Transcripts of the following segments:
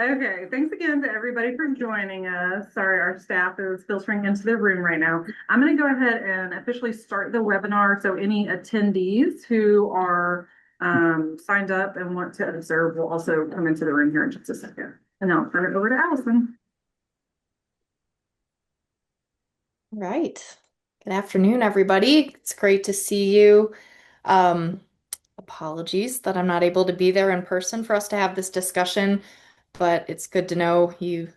Okay, thanks again to everybody for joining us. Sorry, our staff is filtering into the room right now. I'm going to go ahead and officially start the webinar. So any attendees who are signed up and want to observe will also come into the room here in just a second. And I'll turn it over to Allison. All right. Good afternoon, everybody. It's great to see you. Um, Apologies that I'm not able to be there in person for us to have this discussion, but it's good to know you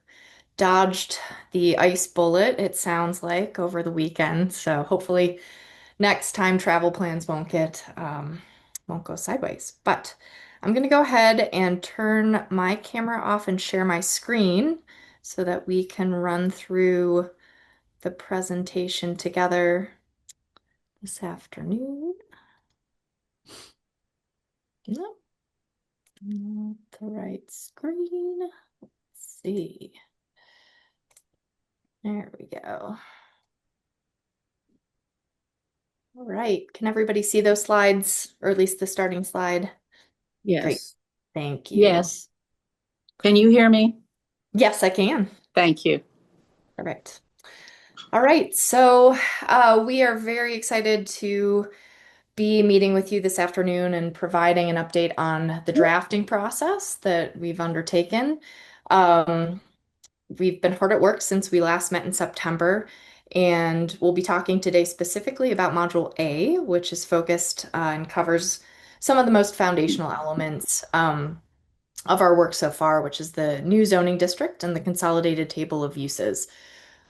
dodged the ice bullet, it sounds like, over the weekend. So hopefully next time travel plans won't go sideways. But I'm gonna go ahead and turn my camera off and share my screen so that we can run through the presentation together this afternoon. Nope, not the right screen. Let's see. There we go. All right. Can everybody see those slides, or at least the starting slide? Great. Yes. Thank you. Yes. Can you hear me? Yes, I can. Thank you. Perfect. All right. We are very excited to be meeting with you this afternoon and providing an update on the drafting process that we've undertaken. Um, we've been hard at work since we last met in September, and we'll be talking today specifically about Module A, which is focused and covers some of the most foundational elements of our work so far, which is the new zoning district and the consolidated table of uses,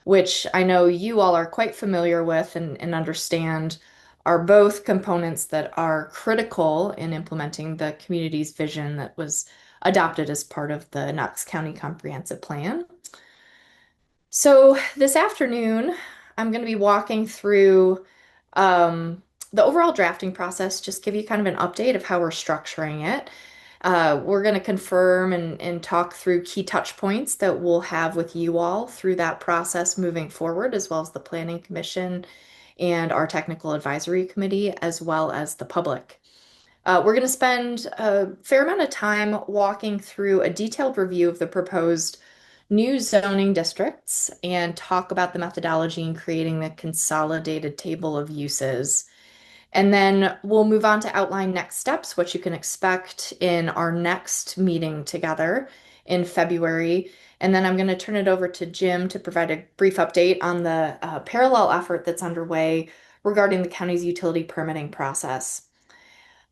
which I know you all are quite familiar with and understand are both components that are critical in implementing the community's vision that was adopted as part of the Knox County Comprehensive Plan. So this afternoon, I'm going to be walking through um, the overall drafting process, just give you kind of an update of how we're structuring it. We're going to confirm and talk through key touch points that we'll have with you all through that process moving forward, as well as the Planning Commission and our Technical Advisory Committee, as well as the public. We're going to spend a fair amount of time walking through a detailed review of the proposed new zoning districts and talk about the methodology in creating the consolidated table of uses. And then we'll move on to outline next steps, what you can expect in our next meeting together in February. And then I'm going to turn it over to Jim to provide a brief update on the parallel effort that's underway regarding the county's utility permitting process.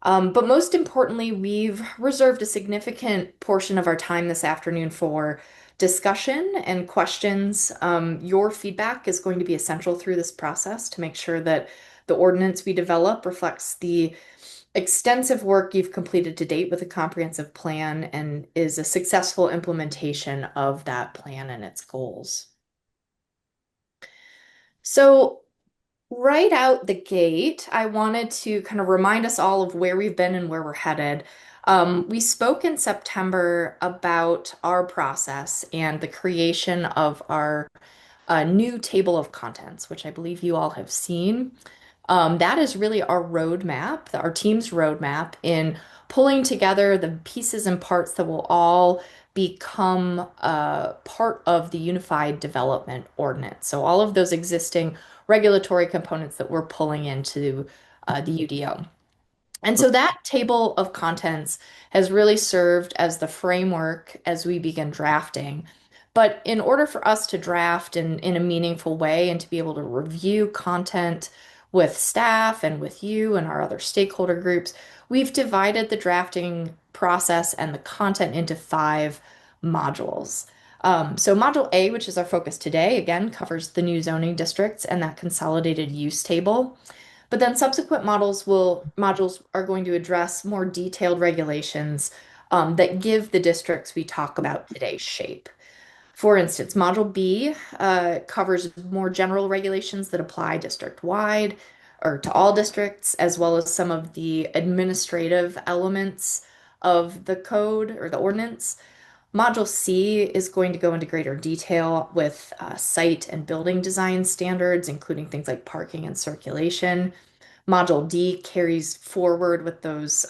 But most importantly, we've reserved a significant portion of our time this afternoon for discussion and questions. Your feedback is going to be essential through this process to make sure that the ordinance we develop reflects the extensive work you've completed to date with a comprehensive plan and is a successful implementation of that plan and its goals. So, right out the gate, I wanted to kind of remind us all of where we've been and where we're headed. We spoke in September about our process and the creation of our new table of contents, which I believe you all have seen. That is really our roadmap, our team's roadmap in pulling together the pieces and parts that will all become part of the Unified Development Ordinance. So all of those existing regulatory components that we're pulling into the UDO. And so that table of contents has really served as the framework as we begin drafting. But in order for us to draft in a meaningful way and to be able to review content with staff and with you and our other stakeholder groups, we've divided the drafting process and the content into 5 modules. So Module A, which is our focus today, again, covers the new zoning districts and that consolidated use table. But then subsequent modules are going to address more detailed regulations that give the districts we talk about today shape. For instance, Module B covers more general regulations that apply district-wide or to all districts, as well as some of the administrative elements of the code or the ordinance. Module C is going to go into greater detail with site and building design standards, including things like parking and circulation. Module D carries forward with those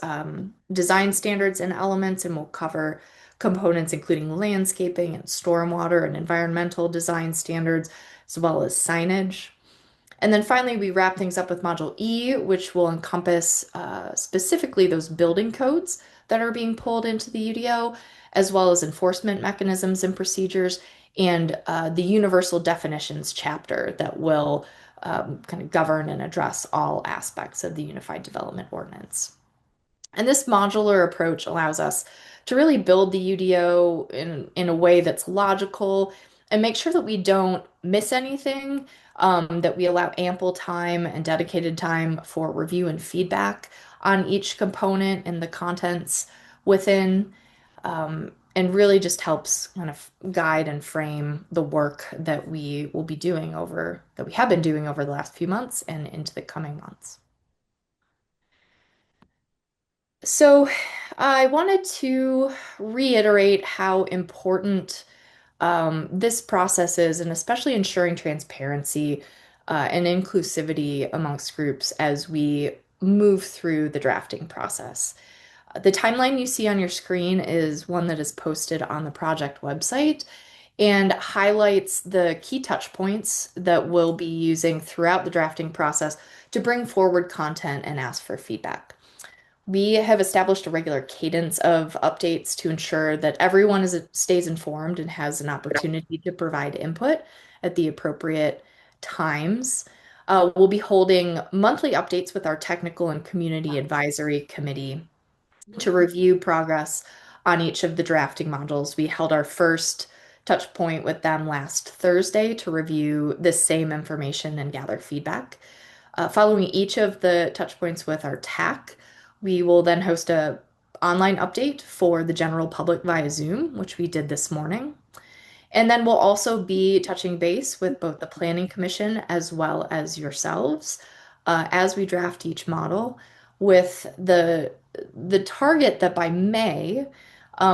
design standards and elements and will cover components including landscaping and stormwater and environmental design standards, as well as signage. And then finally, we wrap things up with Module E, which will encompass specifically those building codes that are being pulled into the UDO, as well as enforcement mechanisms and procedures, and the universal definitions chapter that will kind of govern and address all aspects of the Unified Development Ordinance. And this modular approach allows us to really build the UDO in a way that's logical and make sure that we don't miss anything, that we allow ample time and dedicated time for review and feedback on each component and the contents within, and really just helps kind of guide and frame the work that we will be doing that we have been doing over the last few months and into the coming months. So I wanted to reiterate how important this process is, and especially ensuring transparency and inclusivity amongst groups as we move through the drafting process. The timeline you see on your screen is one that is posted on the project website and highlights the key touch points that we'll be using throughout the drafting process to bring forward content and ask for feedback. We have established a regular cadence of updates to ensure that everyone stays informed and has an opportunity to provide input at the appropriate times. We'll be holding monthly updates with our technical and community advisory committee to review progress on each of the drafting modules. We held our first touch point with them last Thursday to review this same information and gather feedback. Following each of the touch points with our TAC, we will then host a online update for the general public via Zoom, which we did this morning. And then we'll also be touching base with both the Planning Commission as well as yourselves as we draft each model, with the target that by May,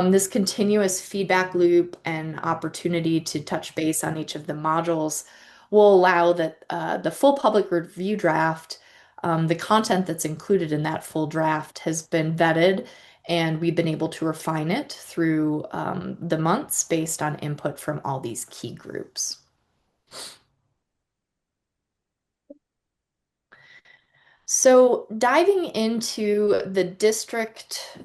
this continuous feedback loop and opportunity to touch base on each of the modules will allow that the full public review draft, the content that's included in that full draft has been vetted, and we've been able to refine it through the months based on input from all these key groups. So diving into the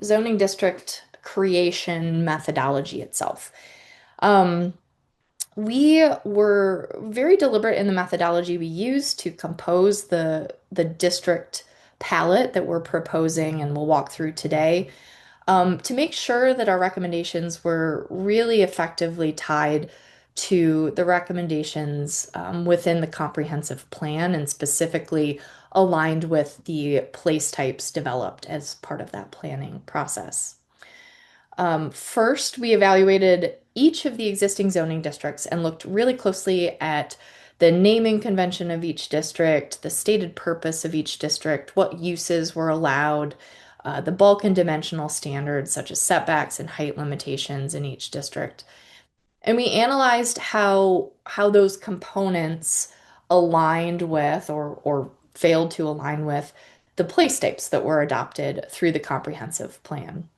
zoning district creation methodology itself. We were very deliberate in the methodology we used to compose the district palette that we're proposing and we'll walk through today, to make sure that our recommendations were really effectively tied to the recommendations within the comprehensive plan and specifically aligned with the place types developed as part of that planning process. First, we evaluated each of the existing zoning districts and looked really closely at the naming convention of each district, the stated purpose of each district, what uses were allowed, the bulk and dimensional standards such as setbacks and height limitations in each district. And we analyzed how those components aligned with or failed to align with the place types that were adopted through the comprehensive plan.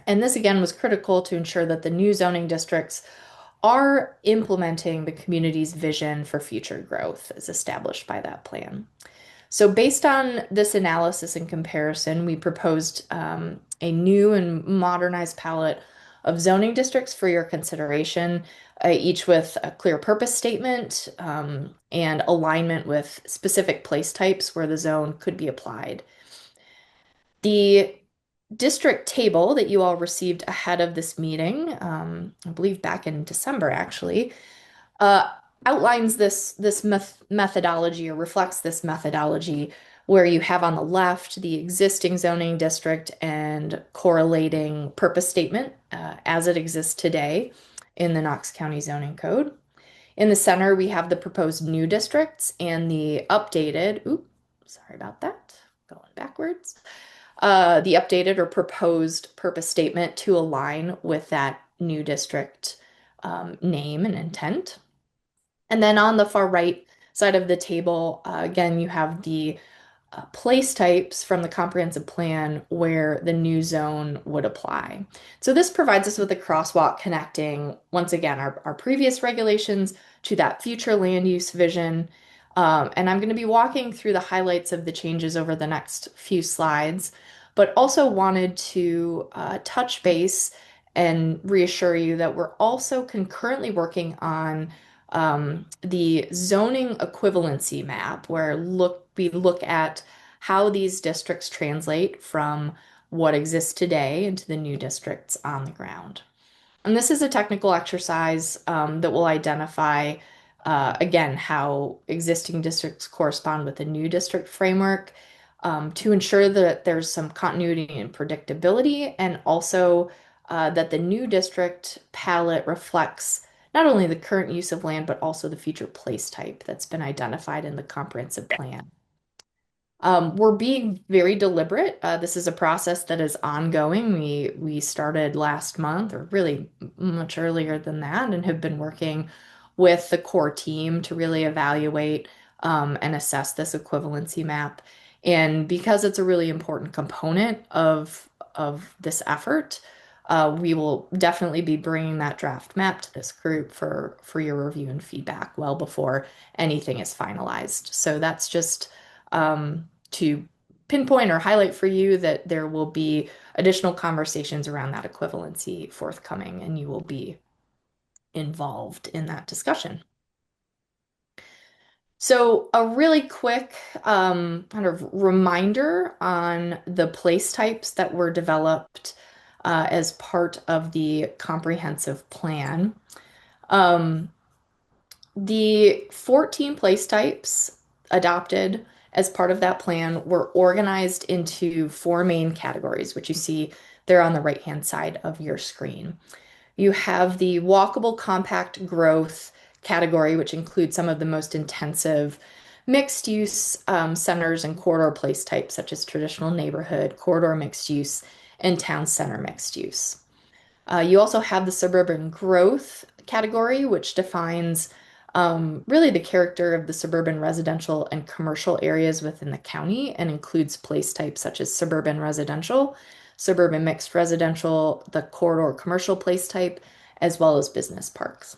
And this again was critical to ensure that the new zoning districts are implementing the community's vision for future growth as established by that plan. So based on this analysis and comparison, we proposed a new and modernized palette of zoning districts for your consideration, each with a clear purpose statement and alignment with specific place types where the zone could be applied. The district table that you all received ahead of this meeting, I believe back in December actually, outlines this methodology or reflects this methodology, where you have on the left the existing zoning district and correlating purpose statement as it exists today in the Knox County Zoning Code. In the center, we have the proposed new districts and the updated, sorry about that, going backwards, the updated or proposed purpose statement to align with that new district name and intent. And then on the far right side of the table, again, you have the place types from the comprehensive plan where the new zone would apply. So this provides us with a crosswalk connecting, once again, our previous regulations to that future land use vision. And I'm going to be walking through the highlights of the changes over the next few slides, but also wanted to touch base and reassure you that we're also concurrently working on the zoning equivalency map, where we look at how these districts translate from what exists today into the new districts on the ground. And this is a technical exercise that will identify, again, how existing districts correspond with the new district framework to ensure that there's some continuity and predictability, and also that the new district palette reflects not only the current use of land, but also the future place type that's been identified in the comprehensive plan. We're being very deliberate. This is a process that is ongoing. We started last month, or really much earlier than that, and have been working with the core team to really evaluate and assess this equivalency map. And because it's a really important component of this effort, we will definitely be bringing that draft map to this group for your review and feedback well before anything is finalized. So that's just to pinpoint or highlight for you that there will be additional conversations around that equivalency forthcoming, and you will be involved in that discussion. So a really quick kind of reminder on the place types that were developed as part of the comprehensive plan. The 14 place types adopted as part of that plan were organized into four main categories, which you see there on the right-hand side of your screen. You have the walkable compact growth category, which includes some of the most intensive mixed use centers and corridor place types, such as traditional neighborhood, corridor mixed use, and town center mixed use. You also have the suburban growth category, which defines really the character of the suburban residential and commercial areas within the county, and includes place types such as suburban residential, suburban mixed residential, the corridor commercial place type, as well as business parks.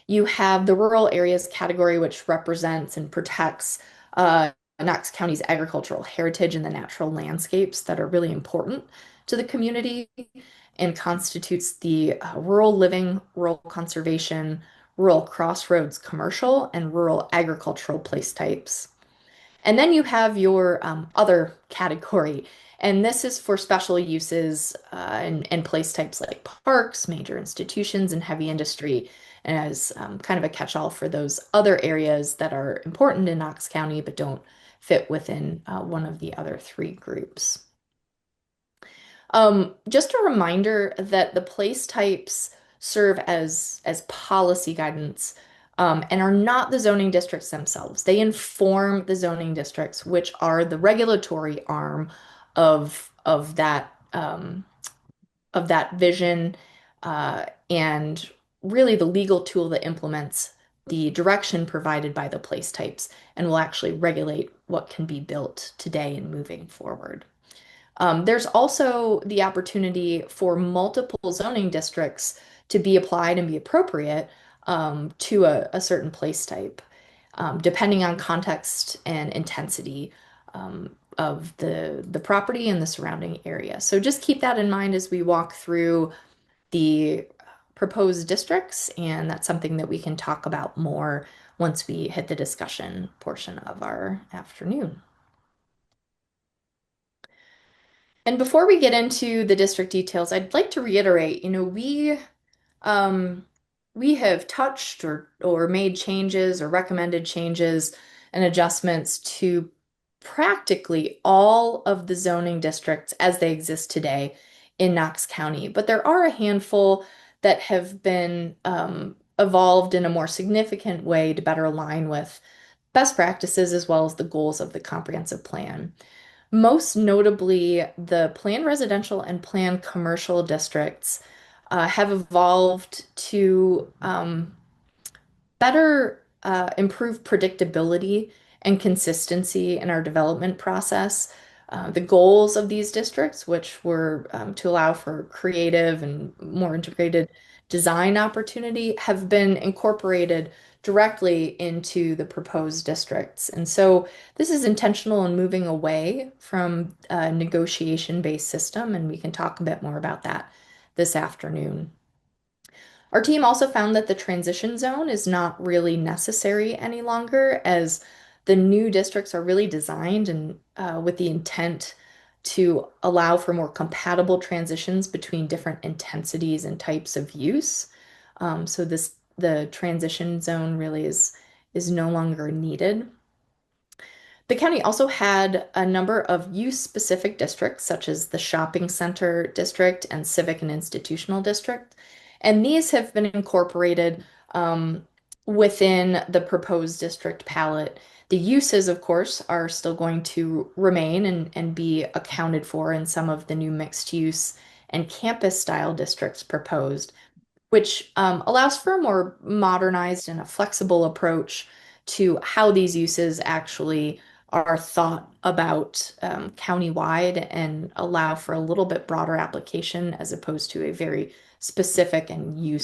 You have the rural areas category, which represents and protects Knox County's agricultural heritage and the natural landscapes that are really important to the community, and constitutes the rural living, rural conservation, rural crossroads commercial, and rural agricultural place types. And then you have your other category, and this is for special uses and place types like parks, major institutions, and heavy industry, as kind of a catch-all for those other areas that are important in Knox County but don't fit within one of the other three groups. Just a reminder that the place types serve as policy guidance and are not the zoning districts themselves. They inform the zoning districts, which are the regulatory arm of that vision and really the legal tool that implements the direction provided by the place types and will actually regulate what can be built today and moving forward. There's also the opportunity for multiple zoning districts to be applied and be appropriate to a certain place type, depending on context and intensity of the property and the surrounding area. So just keep that in mind as we walk through the proposed districts, and that's something that we can talk about more once we hit the discussion portion of our afternoon. And before we get into the district details, I'd like to reiterate, we have touched or made changes or recommended changes and adjustments to practically all of the zoning districts as they exist today in Knox County. But there are a handful that have been evolved in a more significant way to better align with best practices as well as the goals of the comprehensive plan. Most notably, the planned residential and planned commercial districts have evolved to better improve predictability and consistency in our development process. The goals of these districts, which were to allow for creative and more integrated design opportunity, have been incorporated directly into the proposed districts. And so this is intentional in moving away from a negotiation-based system, and we can talk a bit more about that this afternoon. Our team also found that the transition zone is not really necessary any longer, as the new districts are really designed and with the intent to allow for more compatible transitions between different intensities and types of use. So the transition zone really is no longer needed. The county also had a number of use-specific districts, such as the shopping center district and civic and institutional district, and these have been incorporated within the proposed district palette. The uses, of course, are still going to remain and be accounted for in some of the new mixed-use and campus-style districts proposed, which allows for a more modernized and a flexible approach to how these uses actually are thought about countywide and allow for a little bit broader application as opposed to a very specific and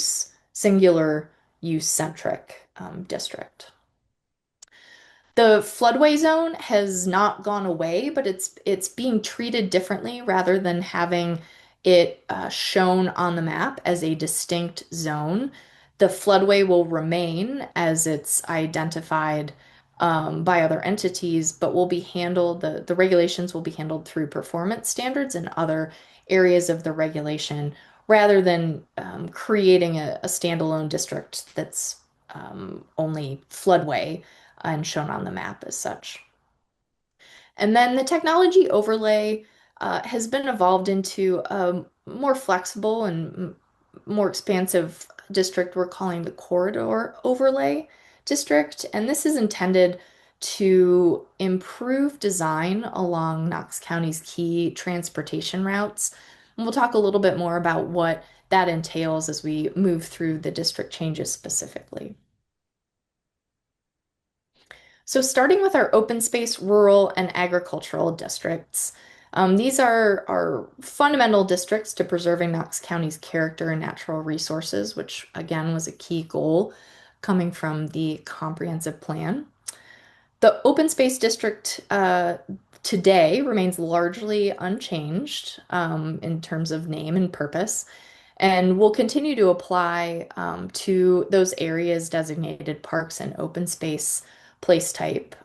singular use-centric district. The floodway zone has not gone away, but it's being treated differently rather than having it shown on the map as a distinct zone. The floodway will remain as it's identified by other entities, but will be handled, the regulations will be handled through performance standards and other areas of the regulation rather than creating a standalone district that's only floodway and shown on the map as such. And then the technology overlay has been evolved into a more flexible and more expansive district we're calling the corridor overlay district. And this is intended to improve design along Knox County's key transportation routes. And we'll talk a little bit more about what that entails as we move through the district changes specifically. So starting with our open space, rural, and agricultural districts, these are fundamental districts to preserving Knox County's character and natural resources, which again was a key goal coming from the comprehensive plan. The open space district today remains largely unchanged in terms of name and purpose, and will continue to apply to those areas designated parks and open space place type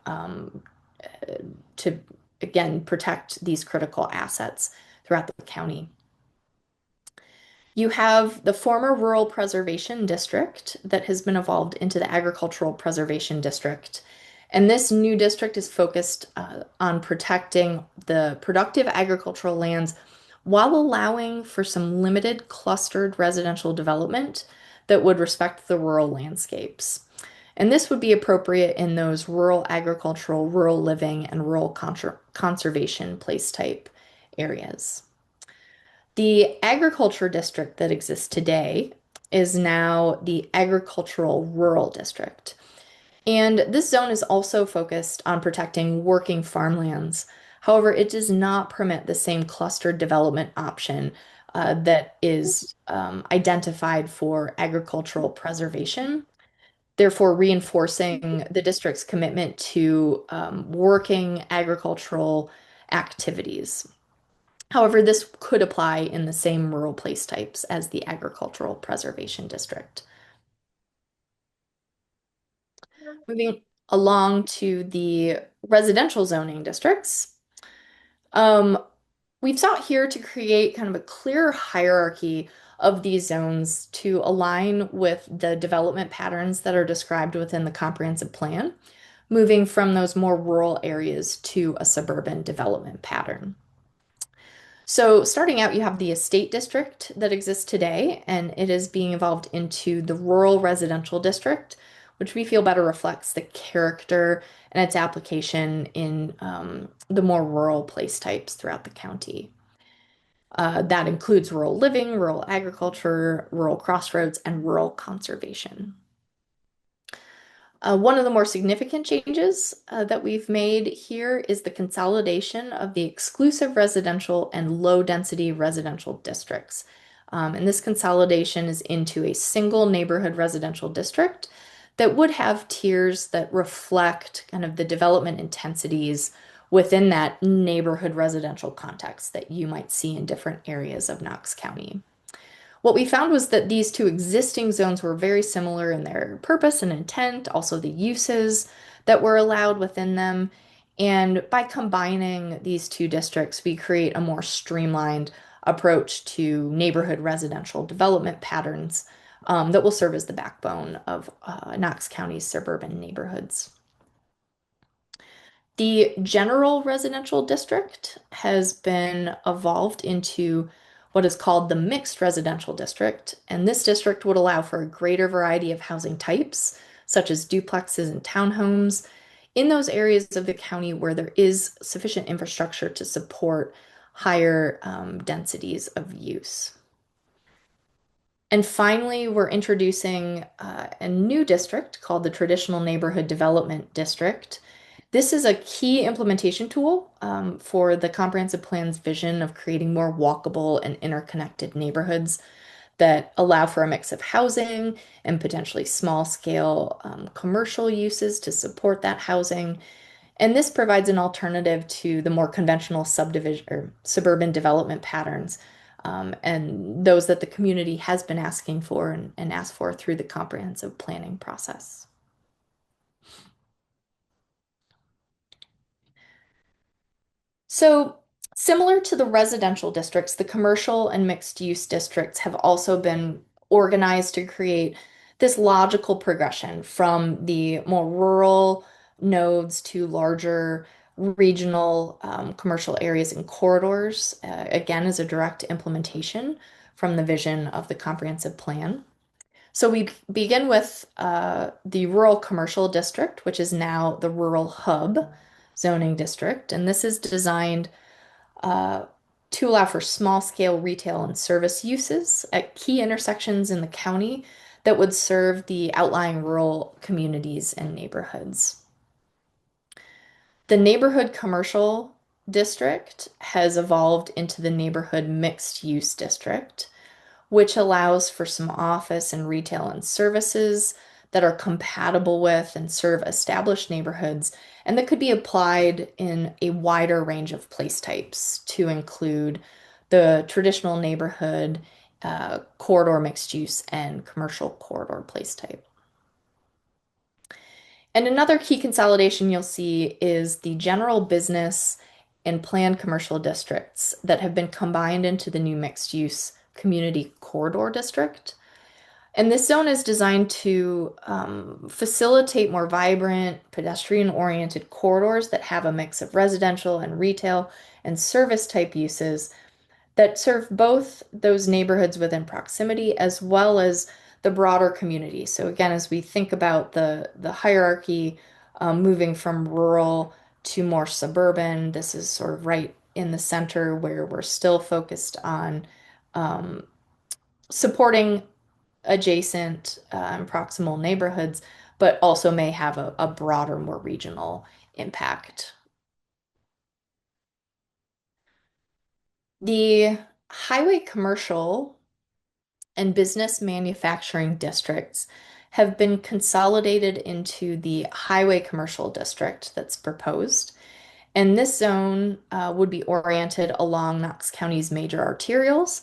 to, again, protect these critical assets throughout the county. You have the former Rural Preservation District that has been evolved into the Agricultural Preservation District. And this new district is focused on protecting the productive agricultural lands while allowing for some limited clustered residential development that would respect the rural landscapes. And this would be appropriate in those rural agricultural, rural living, and rural conservation place type areas. The agriculture district that exists today is now the agricultural rural district. And this zone is also focused on protecting working farmlands. However, it does not permit the same clustered development option that is identified for agricultural preservation, therefore reinforcing the district's commitment to working agricultural activities. However, this could apply in the same rural place types as the agricultural preservation district. Moving along to the residential zoning districts. We've sought here to create kind of a clear hierarchy of these zones to align with the development patterns that are described within the comprehensive plan, moving from those more rural areas to a suburban development pattern. So starting out, you have the estate district that exists today, and it is being evolved into the rural residential district, which we feel better reflects the character and its application in the more rural place types throughout the county. That includes rural living, rural agriculture, rural crossroads, and rural conservation. One of the more significant changes that we've made here is the consolidation of the exclusive residential and low-density residential districts. And this consolidation is into a single neighborhood residential district that would have tiers that reflect kind of the development intensities within that neighborhood residential context that you might see in different areas of Knox County. What we found was that these two existing zones were very similar in their purpose and intent, also the uses that were allowed within them. And by combining these two districts, we create a more streamlined approach to neighborhood residential development patterns that will serve as the backbone of Knox County's suburban neighborhoods. The general residential district has been evolved into what is called the mixed residential district, and this district would allow for a greater variety of housing types, such as duplexes and townhomes, in those areas of the county where there is sufficient infrastructure to support higher densities of use. And finally, we're introducing a new district called the Traditional Neighborhood Development District. This is a key implementation tool for the comprehensive plan's vision of creating more walkable and interconnected neighborhoods that allow for a mix of housing and potentially small scale commercial uses to support that housing. And this provides an alternative to the more conventional subdivision or suburban development patterns and those that the community has been asking for and asked for through the comprehensive planning process. So, similar to the residential districts, the commercial and mixed use districts have also been organized to create this logical progression from the more rural nodes to larger regional commercial areas and corridors, again, as a direct implementation from the vision of the comprehensive plan. So we begin with the rural commercial district, which is now the rural hub zoning district. And this is designed uh, to allow for small scale retail and service uses at key intersections in the county that would serve the outlying rural communities and neighborhoods. The neighborhood commercial district has evolved into the neighborhood mixed use district, which allows for some office and retail and services that are compatible with and serve established neighborhoods, and that could be applied in a wider range of place types to include the traditional neighborhood, corridor mixed use, and commercial corridor place type. And another key consolidation you'll see is the general business and planned commercial districts that have been combined into the new mixed use community corridor district. And this zone is designed to facilitate more vibrant, pedestrian-oriented corridors that have a mix of residential and retail and service type uses that serve both those neighborhoods within proximity as well as the broader community. So again, as we think about the hierarchy moving from rural to more suburban, this is sort of right in the center where we're still focused on um, supporting adjacent and proximal neighborhoods, but also may have a broader, more regional impact. The highway commercial and business manufacturing districts have been consolidated into the highway commercial district that's proposed. And this zone would be oriented along Knox County's major arterials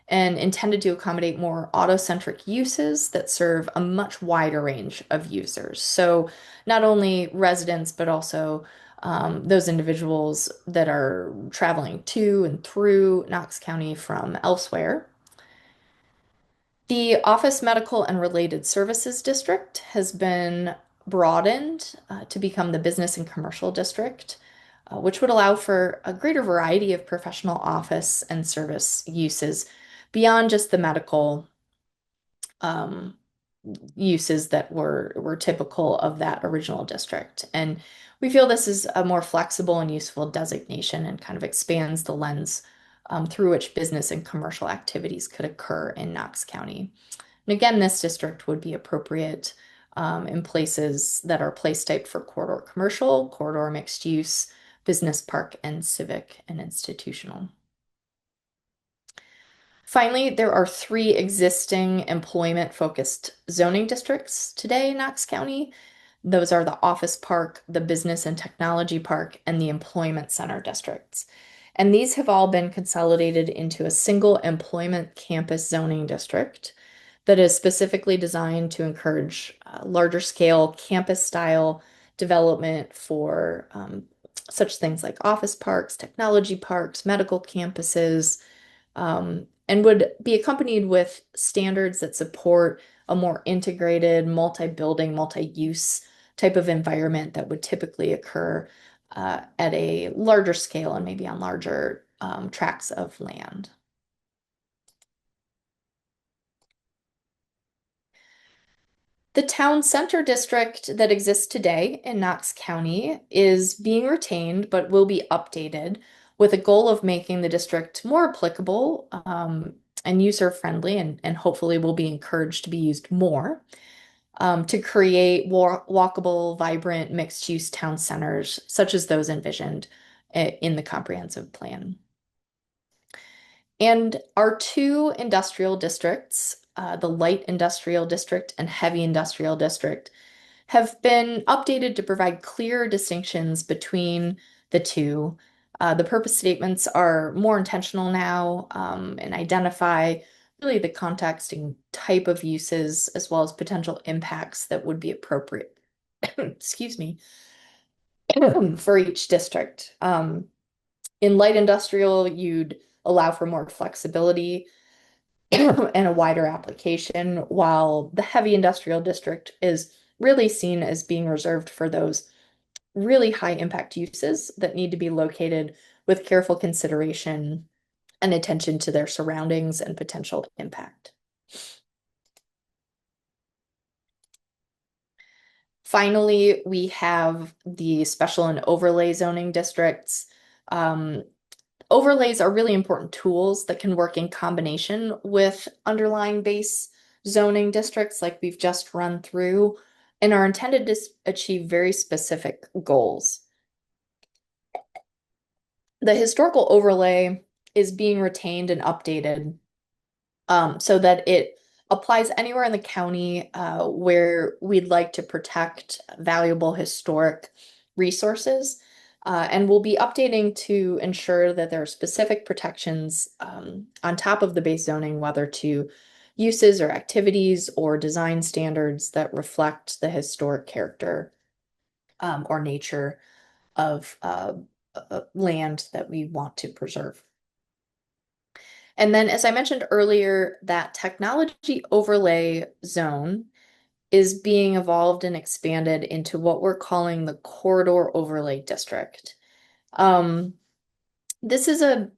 and intended to accommodate more auto-centric uses that serve a much wider range of users. So not only residents, but also those individuals that are traveling to and through Knox County from elsewhere. The Office Medical and Related Services District has been broadened to become the Business and Commercial District, which would allow for a greater variety of professional office and service uses beyond just the medical um, uses that were typical of that original district. And we feel this is a more flexible and useful designation and kind of expands the lens through which business and commercial activities could occur in Knox County. And again, this district would be appropriate in places that are place type for corridor commercial, corridor mixed use, business park, and civic and institutional. Finally, there are 3 existing employment-focused zoning districts today in Knox County. Those are the Office Park, the Business and Technology Park, and the Employment Center districts. And these have all been consolidated into a single employment campus zoning district that is specifically designed to encourage larger scale campus style development for such things like office parks, technology parks, medical campuses, and would be accompanied with standards that support a more integrated, multi-building, multi-use type of environment that would typically occur at a larger scale and maybe on larger tracts of land. The town center district that exists today in Knox County is being retained but will be updated with a goal of making the district more applicable and user-friendly and hopefully will be encouraged to be used more to create walkable, vibrant, mixed-use town centers such as those envisioned in the comprehensive plan. And our 2 industrial districts, the light industrial district and heavy industrial district, have been updated to provide clear distinctions between the 2. The purpose statements are more intentional now and identify really the context and type of uses as well as potential impacts that would be appropriate, excuse me, for each district. In light industrial, you'd allow for more flexibility and a wider application, while the heavy industrial district is really seen as being reserved for those really high impact uses that need to be located with careful consideration and attention to their surroundings and potential impact. Finally, we have the special and overlay zoning districts. Overlays are really important tools that can work in combination with underlying base zoning districts like we've just run through and are intended to achieve very specific goals. The historical overlay is being retained and updated so that it applies anywhere in the county where we'd like to protect valuable historic resources. And we'll be updating to ensure that there are specific protections on top of the base zoning, whether to uses or activities or design standards that reflect the historic character or nature of land that we want to preserve. And then, as I mentioned earlier, that technology overlay zone is being evolved and expanded into what we're calling the corridor overlay district. This is a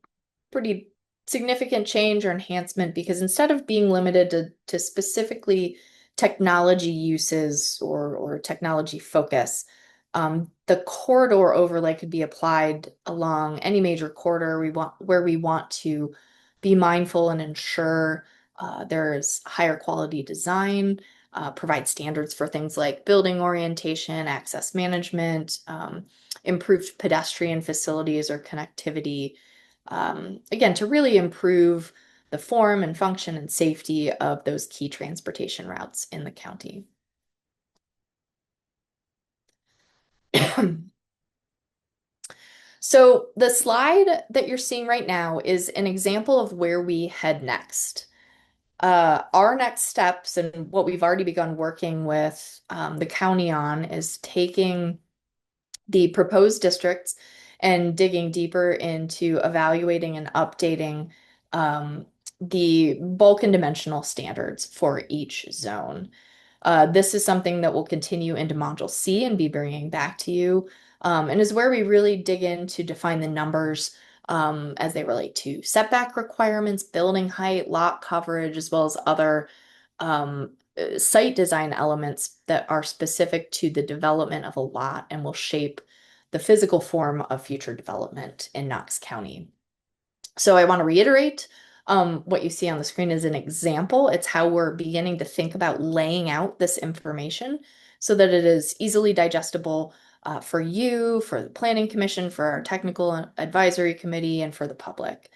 pretty significant change or enhancement because instead of being limited to specifically technology uses or technology focus, the corridor overlay could be applied along any major corridor where we want to be mindful and ensure there's higher quality design, provide standards for things like building orientation, access management, improved pedestrian facilities or connectivity, again, to really improve the form and function and safety of those key transportation routes in the county. So the slide that you're seeing right now is an example of where we head next. Our next steps and what we've already begun working with the county on is taking the proposed districts and digging deeper into evaluating and updating the bulk and dimensional standards for each zone. This is something that will continue into Module C and be bringing back to you, and is where we really dig in to define the numbers as they relate to setback requirements, building height, lot coverage, as well as other site design elements that are specific to the development of a lot and will shape the physical form of future development in Knox County. So I want to reiterate, What you see on the screen is an example. It's how we're beginning to think about laying out this information so that it is easily digestible for you, for the Planning Commission, for our Technical Advisory Committee, and for the public.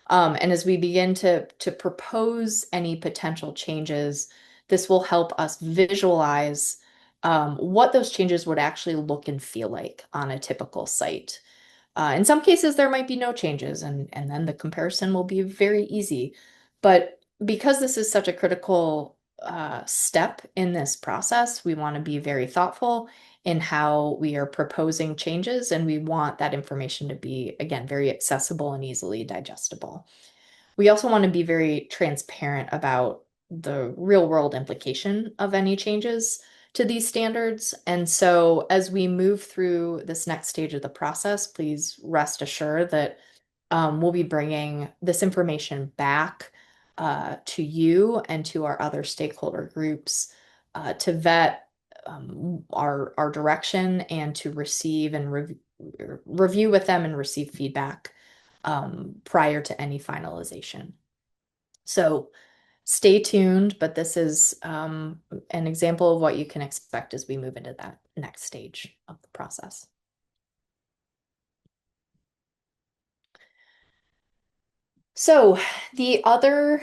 And as we begin to propose any potential changes, this will help us visualize what those changes would actually look and feel like on a typical site. In some cases, there might be no changes, and then the comparison will be very easy. But because this is such a critical step in this process, we want to be very thoughtful in how we are proposing changes, and we want that information to be, again, very accessible and easily digestible. We also want to be very transparent about the real world implication of any changes to these standards. And so as we move through this next stage of the process, please rest assured that we'll be bringing this information back to you and to our other stakeholder groups to vet our direction and to receive and review with them and receive feedback prior to any finalization. So stay tuned, but this is an example of what you can expect as we move into that next stage of the process. So the other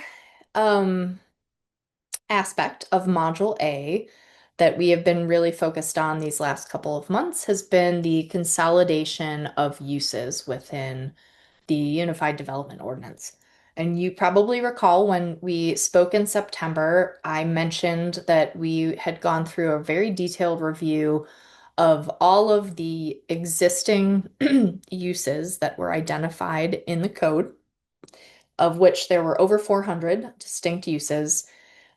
aspect of Module A that we have been really focused on these last couple of months has been the consolidation of uses within the Unified Development Ordinance. And you probably recall when we spoke in September, I mentioned that we had gone through a very detailed review of all of the existing uses that were identified in the code, of which there were over 400 distinct uses.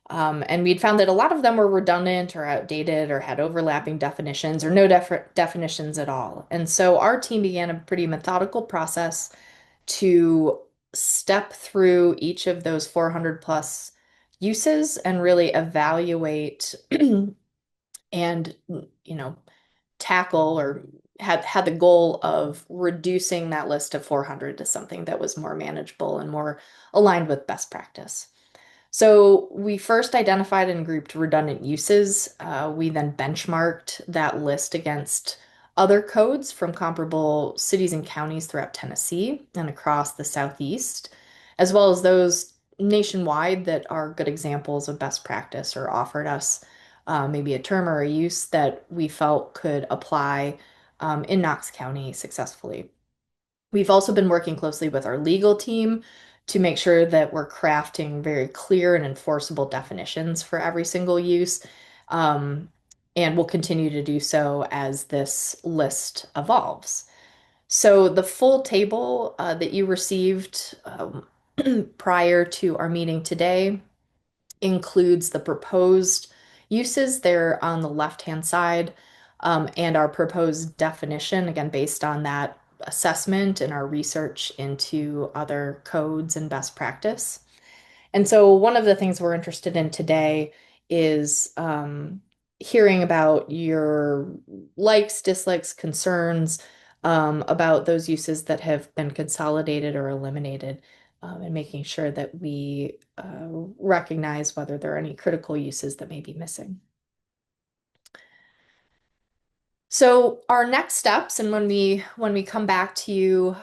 And we'd found that a lot of them were redundant or outdated or had overlapping definitions or no definitions at all. And so our team began a pretty methodical process to step through each of those 400 plus uses and really evaluate and, tackle or had the goal of reducing that list of 400 to something that was more manageable and more aligned with best practice. So we first identified and grouped redundant uses. We then benchmarked that list against other codes from comparable cities and counties throughout Tennessee and across the Southeast, as well as those nationwide that are good examples of best practice or offered us maybe a term or a use that we felt could apply in Knox County successfully. We've also been working closely with our legal team to make sure that we're crafting very clear and enforceable definitions for every single use. And we'll continue to do so as this list evolves. So the full table that you received prior to our meeting today includes the proposed uses there on the left-hand side, and our proposed definition, again, based on that assessment and our research into other codes and best practice. And so one of the things we're interested in today is hearing about your likes, dislikes, concerns about those uses that have been consolidated or eliminated, and making sure that we recognize whether there are any critical uses that may be missing. So our next steps, and when we come back to you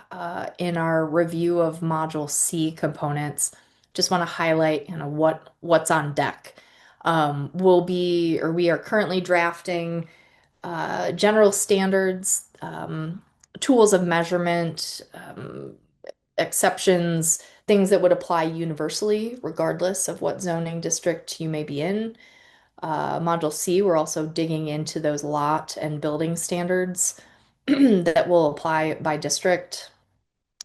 in our review of Module C components, just want to highlight what's on deck. We are currently drafting general standards, tools of measurement, exceptions, things that would apply universally, regardless of what zoning district you may be in. Module C, we're also digging into those lot and building standards that will apply by district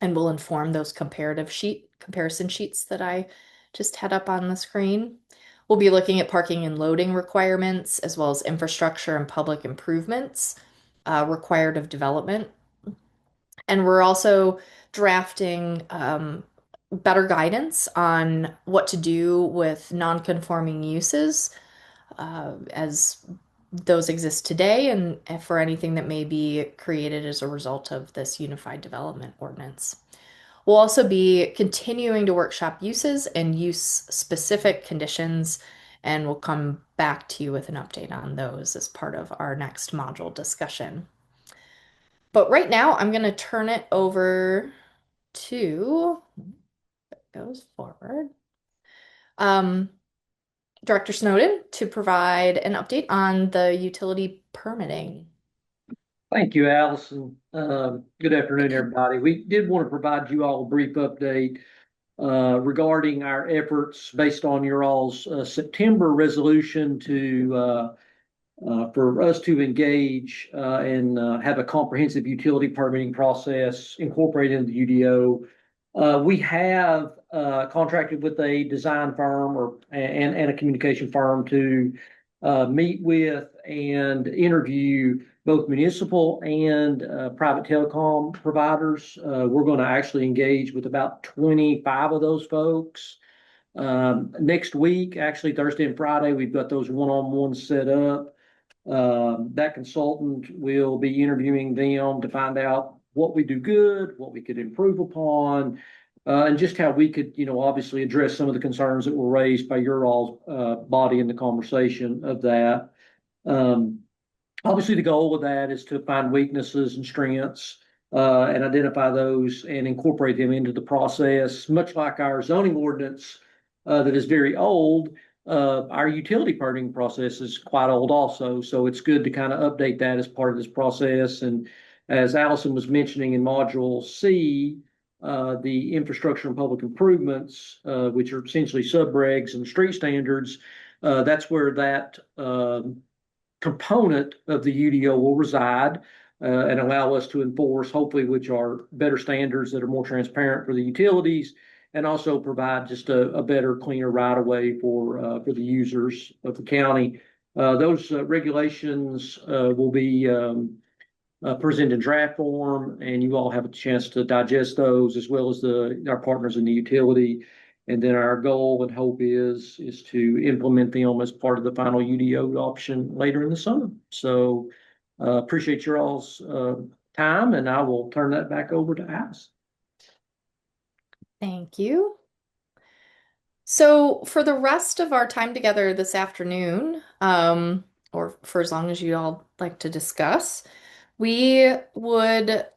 and will inform those comparison sheets that I just had up on the screen. We'll be looking at parking and loading requirements as well as infrastructure and public improvements required of development. And we're also drafting better guidance on what to do with non-conforming uses as those exist today and for anything that may be created as a result of this Unified Development Ordinance. We'll also be continuing to workshop uses and use-specific conditions, and we'll come back to you with an update on those as part of our next module discussion. But right now, I'm going to turn it over to, it goes forward, um, Director Snowden to provide an update on the utility permitting. Thank you, Allison. Good afternoon, everybody. We did want to provide you all a brief update regarding our efforts based on your all's September resolution to for us to engage and have a comprehensive utility permitting process incorporated into the UDO. We have contracted with a design firm and a communication firm to meet with and interview both municipal and private telecom providers. We're going to actually engage with about 25 of those folks. Next week, actually Thursday and Friday, we've got those one-on-ones set up. That consultant will be interviewing them to find out what we do good, what we could improve upon, and just how we could, obviously address some of the concerns that were raised by your all's body in the conversation of that. Obviously, the goal of that is to find weaknesses and strengths and identify those and incorporate them into the process, much like our zoning ordinance that is very old. Our utility permitting process is quite old also, so it's good to kind of update that as part of this process. And as Allison was mentioning in Module C, the infrastructure and public improvements, which are essentially subregs and street standards, that's where that component of the UDO will reside and allow us to enforce, hopefully, which are better standards that are more transparent for the utilities and also provide just a better, cleaner right of way for the users of the county. Those regulations will be presented in draft form, and you all have a chance to digest those as well as our partners in the utility. And then our goal and hope is to implement them as part of the final UDO option later in the summer. So appreciate your all's time, and I will turn that back over to Alice. Thank you. So for the rest of our time together this afternoon, or for as long as you all like to discuss, we would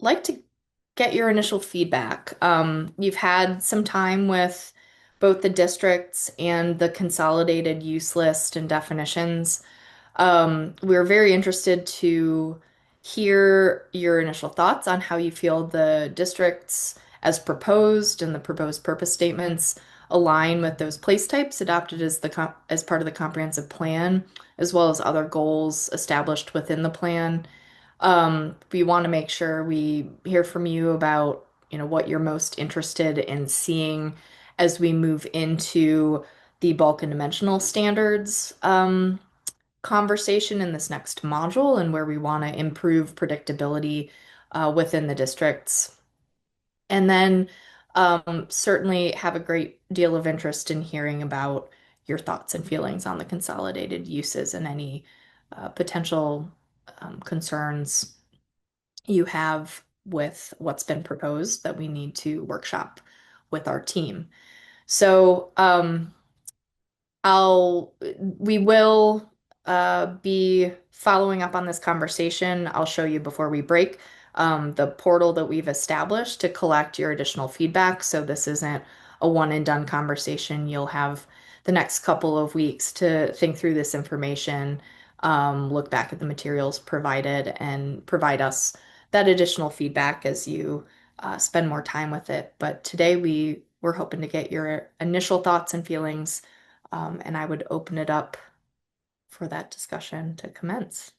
like to get your initial feedback. You've had some time with both the districts and the consolidated use list and definitions. We're very interested to hear your initial thoughts on how you feel the districts as proposed and the proposed purpose statements align with those place types adopted as as part of the comprehensive plan, as well as other goals established within the plan. We want to make sure we hear from you about, what you're most interested in seeing as we move into the bulk and dimensional standards conversation in this next module and where we want to improve predictability within the districts. And then certainly have a great deal of interest in hearing about your thoughts and feelings on the consolidated uses and any potential concerns you have with what's been proposed that we need to workshop with our team. So we will be following up on this conversation. I'll show you before we break the portal that we've established to collect your additional feedback. So this isn't a one and done conversation. You'll have the next couple of weeks to think through this information, look back at the materials provided, and provide us that additional feedback as you spend more time with it. But today we're hoping to get your initial thoughts and feelings, and I would open it up for that discussion to commence.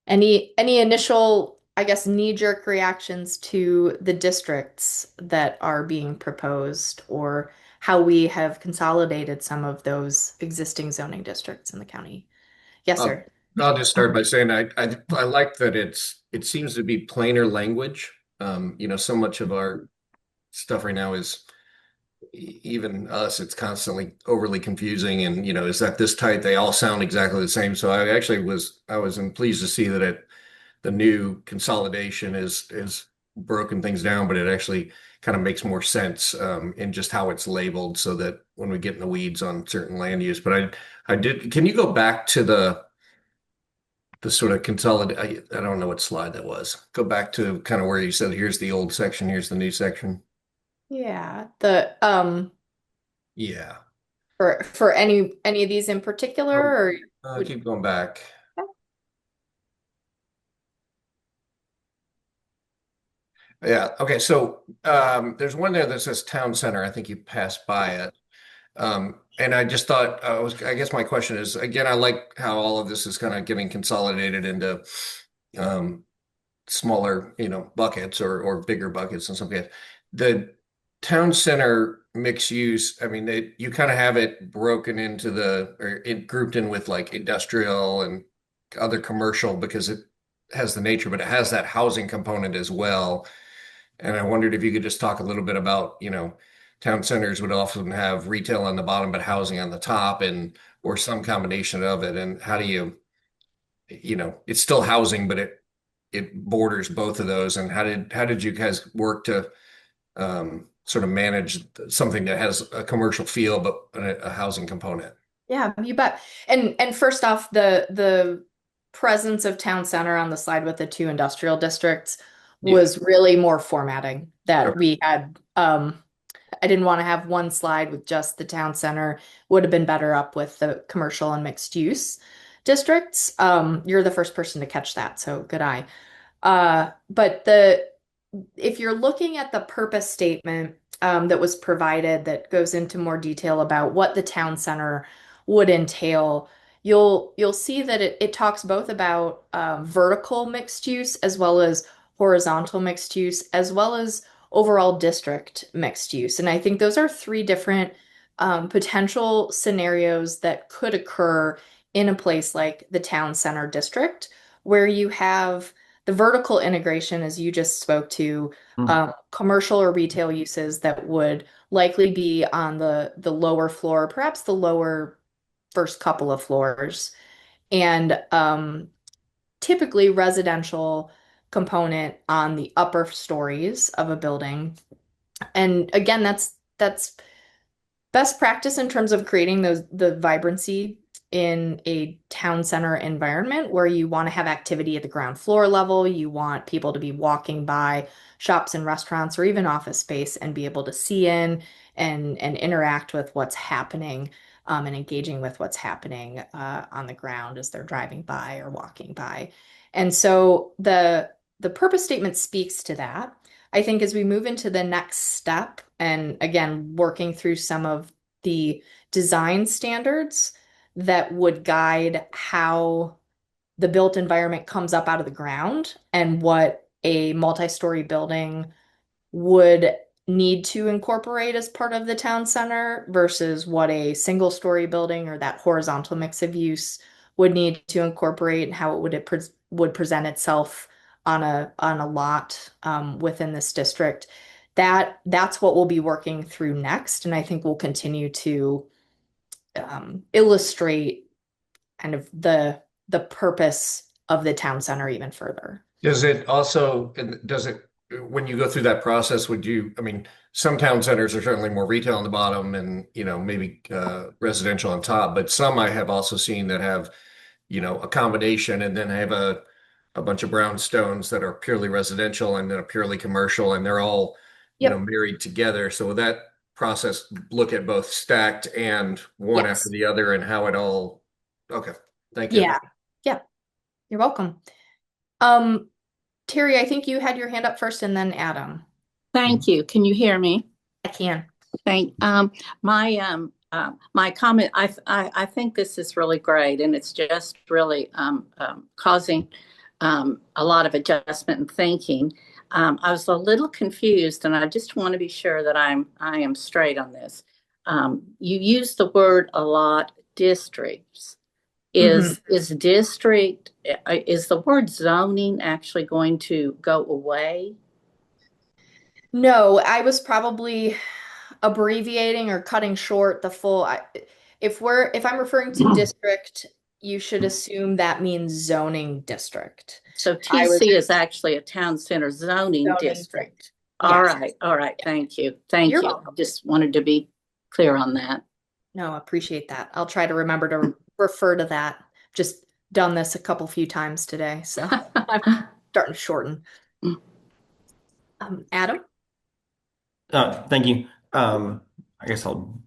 Any initial, I guess, knee-jerk reactions to the districts that are being proposed or how we have consolidated some of those existing zoning districts in the county? Yes, sir. I'll just start by saying I like that it seems to be plainer language. So much of our stuff right now is even us, it's constantly overly confusing. And, is that this tight? They all sound exactly the same. So I was pleased to see that the new consolidation is broken things down, but it actually kind of makes more sense in just how it's labeled so that when we get in the weeds on certain land use. But can you go back to the sort of consolidate? I don't know what slide that was. Go back to kind of where you said, here's the old section, here's the new section. Yeah, Yeah. for any of these in particular, Oh, or would keep going back. Yeah. Okay. So there's one there that says town center. I think you passed by it. And I just thought I guess my question is again, I like how all of this is kind of getting consolidated into um, smaller, buckets or bigger buckets in some case. The town center mixed use, I mean, you kind of have it broken into grouped in with like industrial and other commercial because it has the nature, but it has that housing component as well. And I wondered if you could just talk a little bit about, town centers would often have retail on the bottom, but housing on the top or some combination of it. And how do it's still housing, but it borders both of those. And how did you guys work to sort of manage something that has a commercial feel, but a housing component? Yeah, you bet. And first off, the presence of town center on the slide with the two industrial districts Yeah. was really more formatting that Okay. we had. I didn't want to have one slide with just the town center. Would have been better up with the commercial and mixed use districts. You're the first person to catch that, so good eye. But if you're looking at the purpose statement that was provided that goes into more detail about what the town center would entail, you'll see that it talks both about vertical mixed use as well as horizontal mixed use, as well as overall district mixed use. And I think those are three different potential scenarios that could occur in a place like the town center district, where you have the vertical integration, as you just spoke to, commercial or retail uses that would likely be on the lower floor, perhaps the lower first couple of floors, and typically residential component on the upper stories of a building. And again, that's best practice in terms of creating the vibrancy in a town center environment where you want to have activity at the ground floor level. You want people to be walking by shops and restaurants or even office space and be able to see in and interact with what's happening and engaging with what's happening on the ground as they're driving by or walking by. And so the purpose statement speaks to that. I think as we move into the next step, and again, working through some of the design standards that would guide how the built environment comes up out of the ground and what a multi-story building would need to incorporate as part of the town center versus what a single story building or that horizontal mix of use would need to incorporate, and how would present itself on a lot within this district. That's what we'll be working through next, and I think we'll continue to illustrate kind of the purpose of the town center even further. When you go through that process, I mean, some town centers are certainly more retail on the bottom and, maybe residential on top, but some I have also seen that have, a combination and then have a bunch of brownstones that are purely residential and then a purely commercial, and they're all, Yep. married together. So with that process, look at both stacked and one Yes. after the other and how it all, okay, thank you. Yeah. Yeah. You're welcome. Terry, I think you had your hand up first and then Adam. Thank you. Can you hear me? I can. My comment, I think this is really great, and it's just really causing a lot of adjustment and thinking. I was a little confused, and I just want to be sure that I am straight on this. You use the word a lot, districts. Is district, is the word zoning actually going to go away? No, I was probably abbreviating or cutting short the full, if I'm referring to district, you should assume that means zoning district. So I would TC is actually a town center zoning zoning district. Yes. All right. Yeah. Thank you. Thank You're you. welcome. Just wanted to be clear on that. No, I appreciate that. I'll try to remember to refer to that. Just done this a few times today, so I'm starting to shorten. Adam? Thank you. I guess I'll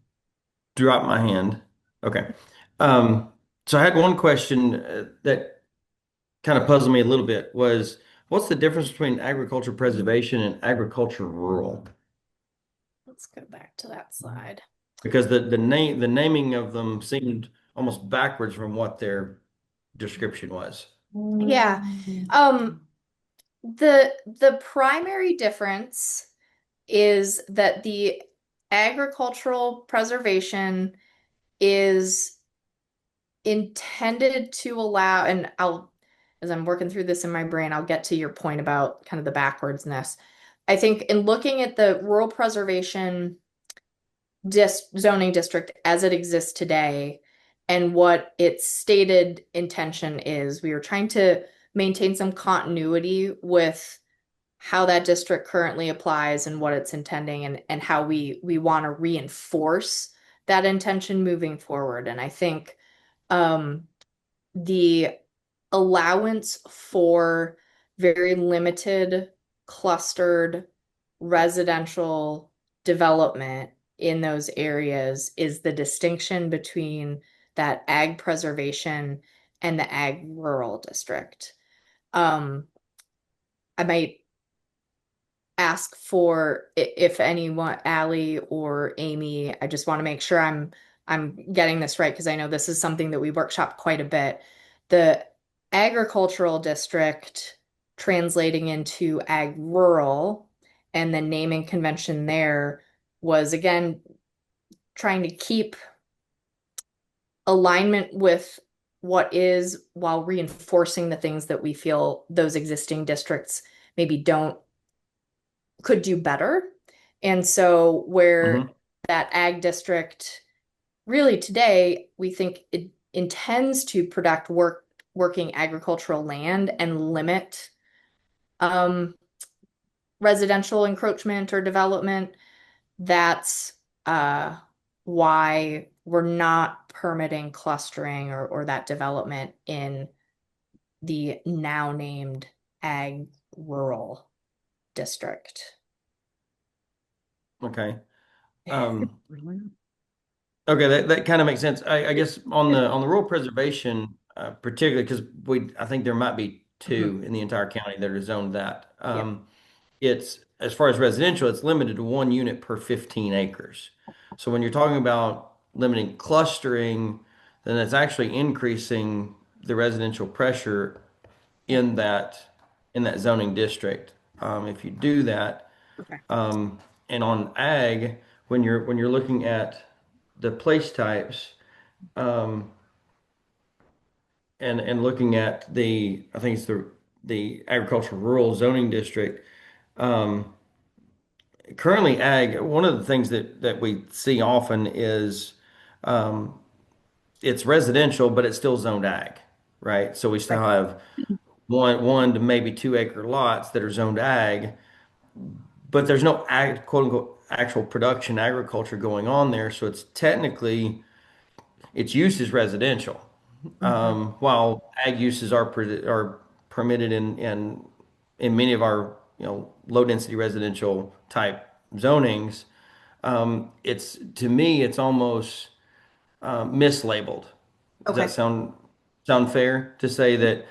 drop my hand. Okay. Um, so I had one question that kind of puzzled me a little bit was what's the difference between agriculture preservation and agriculture rural? Let's go back to that slide. Because the naming of them seemed almost backwards from what their description was. Yeah. The primary difference is that the agricultural preservation is intended to allow, and as I'm working through this in my brain, I'll get to your point about kind of the backwardsness. I think in looking at the rural preservation zoning district as it exists today and what its stated intention is, we are trying to maintain some continuity with how that district currently applies and what it's intending and how we want to reinforce that intention moving forward. And I think the allowance for very limited clustered residential development in those areas is the distinction between that ag preservation and the ag rural district. I might ask for if anyone, Allie or Amy, I just want to make sure I'm getting this right because I know this is something that we workshop quite a bit. The agricultural district translating into ag rural and the naming convention there was again trying to keep alignment with what is while reinforcing the things that we feel those existing districts maybe could do better. And so where that ag district really today, we think it intends to protect working agricultural land and limit residential encroachment or development. That's why we're not permitting clustering or that development in the now named ag rural district. Okay. Okay, that kind of makes sense. I guess on the rural preservation, particularly because I think there might be two in the entire county that are zoned that. It's as far as residential, it's limited to 1 unit per 15 acres. So when you're talking about limiting clustering, then it's actually increasing the residential pressure in that zoning district. If you do that, Okay. and on ag, when you're looking at the place types, and looking at I think it's the agricultural rural zoning district. Currently ag, one of the things that we see often is it's residential, but it's still zoned ag, right? So we still have one to maybe 2 acre lots that are zoned ag, but there's no ag, quote unquote, actual production agriculture going on there. So it's technically its use is residential. While ag uses are permitted in many of our low density residential type zonings, it's to me it's almost mislabeled. Does Okay. that sound fair to say that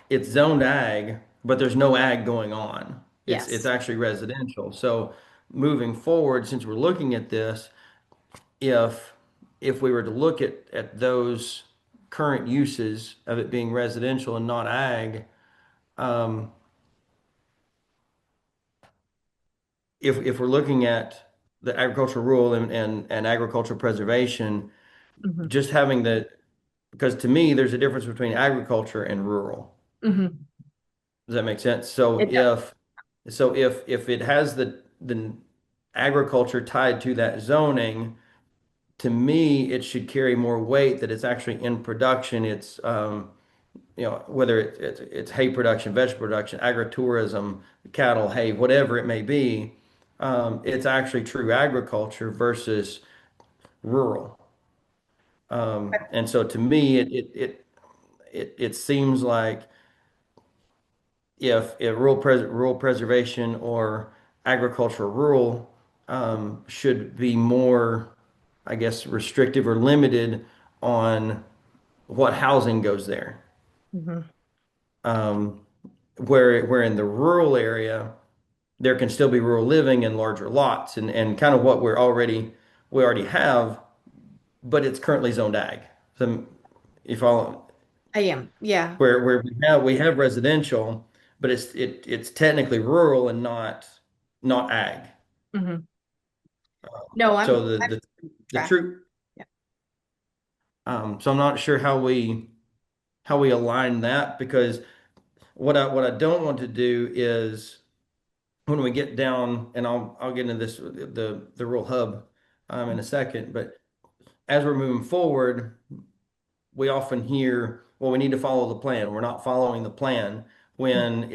it's zoned ag, but there's no ag going on? Yes. It's actually residential. So moving forward, since we're looking at this, if we were to look at those current uses of it being residential and not ag, if we're looking at the agricultural rural and agricultural preservation, just having because to me there's a difference between agriculture and rural. Does that make sense? So It does. if it has the agriculture tied to that zoning, to me, it should carry more weight that it's actually in production. It's whether it's hay production, vegetable production, agritourism, cattle, hay, whatever it may be, it's actually true agriculture versus rural. And so to me, it seems like if rural preservation or agricultural rural should be more, I guess, restrictive or limited on what housing goes there. Mhm. Um, where in the rural area, there can still be rural living in larger lots and kind of what we already have, but it's currently zoned ag. So if all I am. Yeah. where we have residential, but it's technically rural and not ag. Mhm. No, So I'm the track. true Yeah. so I'm not sure how we align that because what I don't want to do is when we get down, and I'll get into this the rural hub in a second, but as we're moving forward, we often hear, well, we need to follow the plan. We're not following the plan when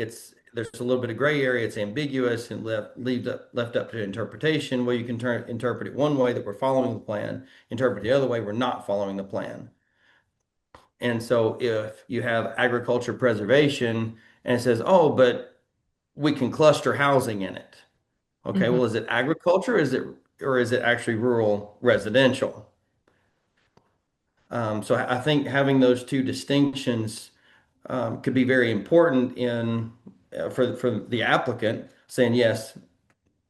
there's a little bit of gray area, it's ambiguous and left up to interpretation. Well, you can interpret it one way that we're following the plan, interpret the other way we're not following the plan. And so if you have agriculture preservation and it says, oh, but we can cluster housing in it. Okay, Mhm. well, is it agriculture? Or is it actually rural residential? So I think having those two distinctions could be very important for the applicant saying, yes,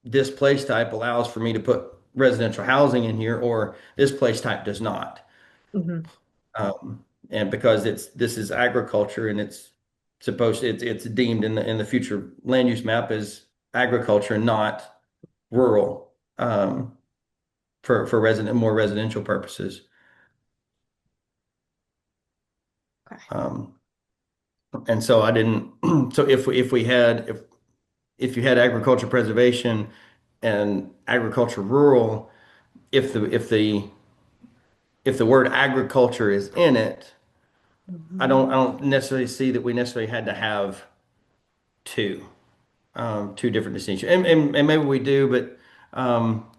this place type allows for me to put residential housing in here, or this place type does not. Mhm. And because this is agriculture and it's deemed in the future land use map as agriculture, not rural, for more residential purposes. Okay. And so I didn't. So if you had agriculture preservation and agriculture rural, if the word agriculture is in it, I Mhm. don't necessarily see that we necessarily had to have two two different distinctions, and maybe we do, but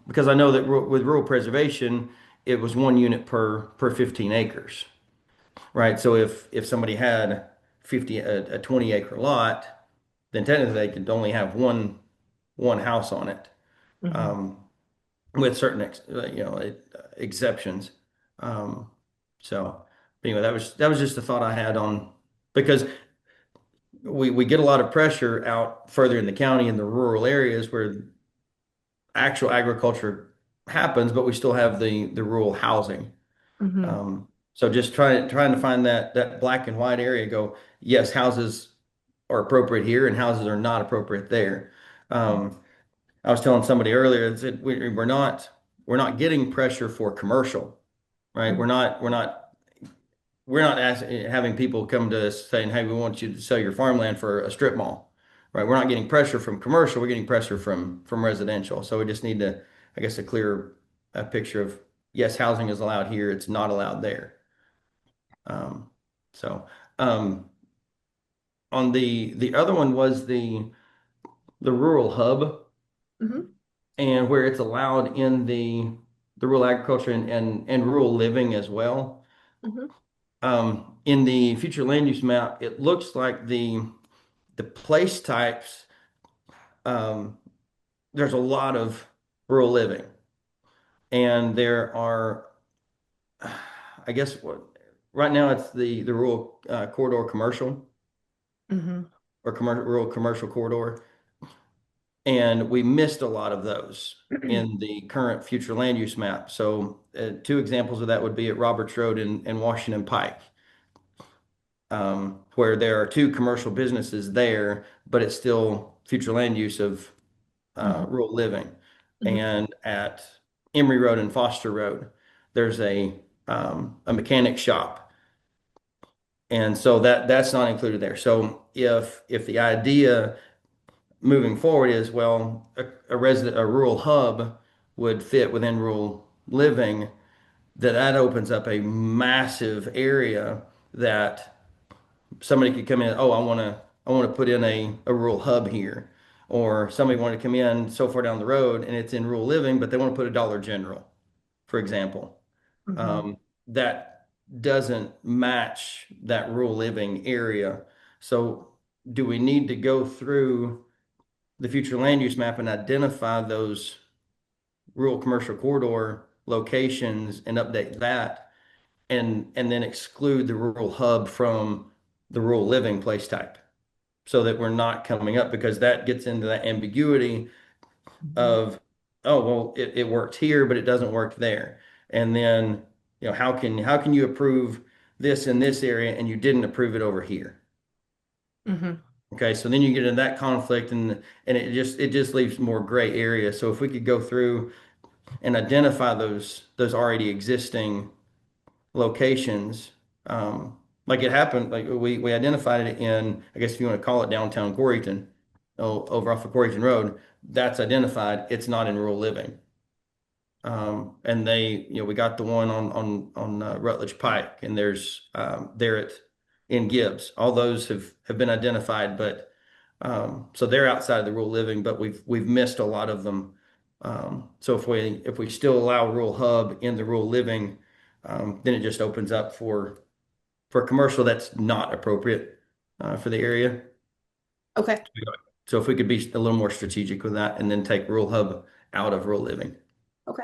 because I know that with rural preservation, it was 1 unit per 15 acres, right? So if somebody had 20 acre lot, then technically they could only have one house on it, Mhm. um, with certain exceptions. Um, so anyway, that was just a thought I had on because we get a lot of pressure out further in the county in the rural areas where actual agriculture happens, but we still have the rural housing. Mhm. So just trying to find that black and white area, go, yes, houses are appropriate here and houses are not appropriate there. I was telling somebody earlier that we're not getting pressure for commercial, right? Mhm. We're not having people come to us saying, hey, we want you to sell your farmland for a strip mall, right? We're not getting pressure from commercial. We're getting pressure from residential. So we just need to, I guess, a clear picture of, yes, housing is allowed here. It's not allowed there. Um, so um, on the other one was the rural hub Mhm. and where it's allowed in the rural agriculture and rural living as well. Mhm. In the future land use map, it looks like the place types, um, there's a lot of rural living, and there are, I guess, right now it's the rural corridor commercial Mhm. or rural commercial corridor, and we missed a lot of those in the current future land use map. So two examples of that would be at Roberts Road and Washington Pike. Where there are two commercial businesses there, but it's still future land use of Mhm. rural living. Mhm. And at Emory Road and Foster Road, there's a mechanic shop, and so that's not included there. So if the idea moving forward is, well, a rural hub would fit within rural living, that opens up a massive area that somebody could come in, oh, I want to put in a rural hub here. Or somebody wanted to come in so far down the road and it's in rural living, but they want to put a Dollar General, for example. That doesn't match that rural living area. So do we need to go through the future land use map and identify those rural commercial corridor locations and update that, and then exclude the rural hub from the rural living place type, so that we're not coming up, because that gets into that ambiguity of, oh, well, it worked here, but it doesn't work there. And then, how can you approve this in this area and you didn't approve it over here? Okay, so then you get into that conflict, and it just leaves more gray area. So if we could go through and identify those already existing locations, like it happened, like we identified it in, I guess if you want to call it downtown Coreyton, over off of Coreyton Road, that's identified. It's not in rural living. And we got the one on Rutledge Pike, and there's there in Gibbs. All those have been identified, but so they're outside of the rural living, but we've missed a lot of them. So if we still allow rural hub in the rural living, then it just opens up for commercial that's not appropriate for the area. Okay. So if we could be a little more strategic with that, and then take rural hub out of rural living. Okay.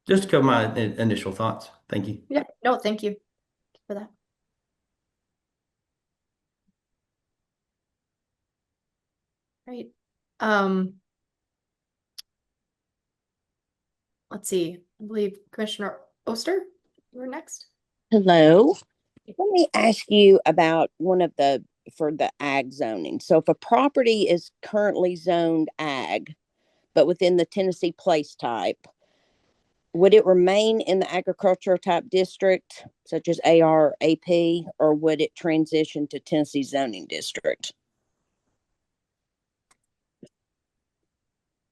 Just to cover my initial thoughts. Thank you. Yeah. No, thank you for that. Right. Let's see. I believe Commissioner Oster, you're next. Hello. Let me ask you about for the ag zoning. So if a property is currently zoned ag, but within the Tennessee place type, would it remain in the agricultural type district, such as ARAP, or would it transition to Tennessee zoning district?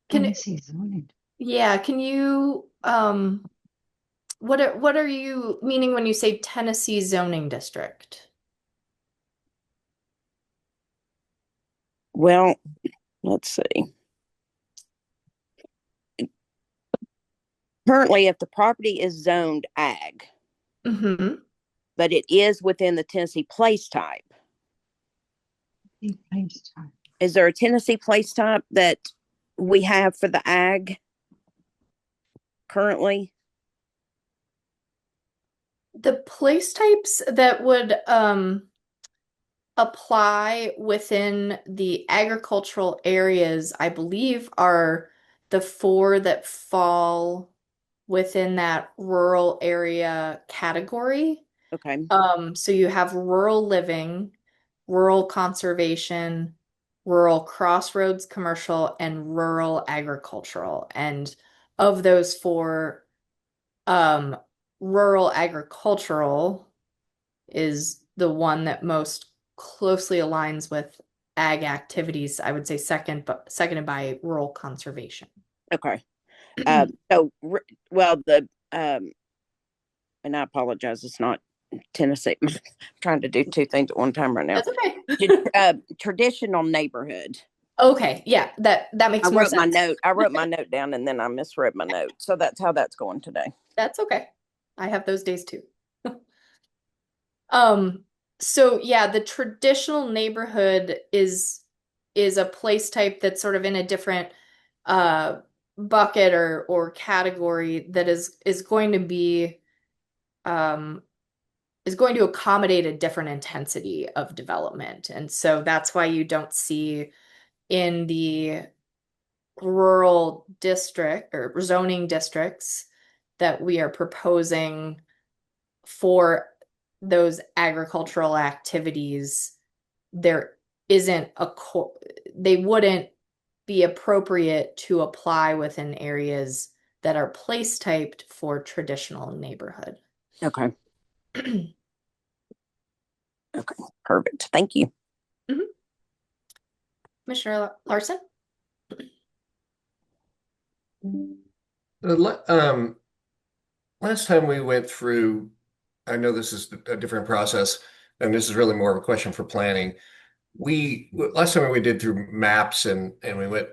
Tennessee zoning. Yeah, can you what are you meaning when you say Tennessee zoning district? Well, let's see. Currently, if the property is zoned ag, but it is within the Tennessee place type, is there a Tennessee place type that we have for the ag currently? The place types that would apply within the agricultural areas, I believe, are the 4 that fall within that rural area category. Okay. So you have rural living, rural conservation, rural crossroads commercial, and rural agricultural. And of those 4, rural agricultural is the one that most closely aligns with ag activities. I would say seconded by rural conservation. Okay. And I apologize, it's not Tennessee. I'm trying to do 2 things at one time right now. That's okay. Traditional neighborhood. Okay, yeah, that makes more sense. I wrote my note down and then I misread my note. So that's how that's going today. That's okay. I have those days too. So yeah, the traditional neighborhood is a place type that's sort of in a different bucket or category that is going to be is going to accommodate a different intensity of development. And so that's why you don't see in the rural district or zoning districts that we are proposing for those agricultural activities, there isn't they wouldn't be appropriate to apply within areas that are place typed for traditional neighborhood. Okay. Okay, perfect. Thank you. Commissioner Larson? Last time we went through, I know this is a different process, and this is really more of a question for planning. Last time we did through maps and we went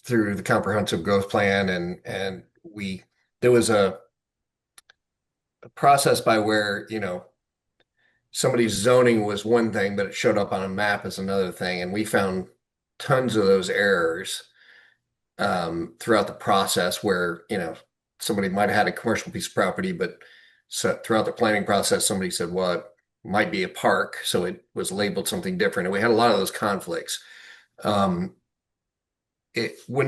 through the comprehensive growth plan and there was a process by where, somebody's zoning was one thing, but it showed up on a map as another thing, and we found tons of those errors throughout the process where, somebody might have had a commercial piece of property, but so throughout the planning process, somebody said, well, it might be a park, so it was labeled something different, and we had a lot of those conflicts. When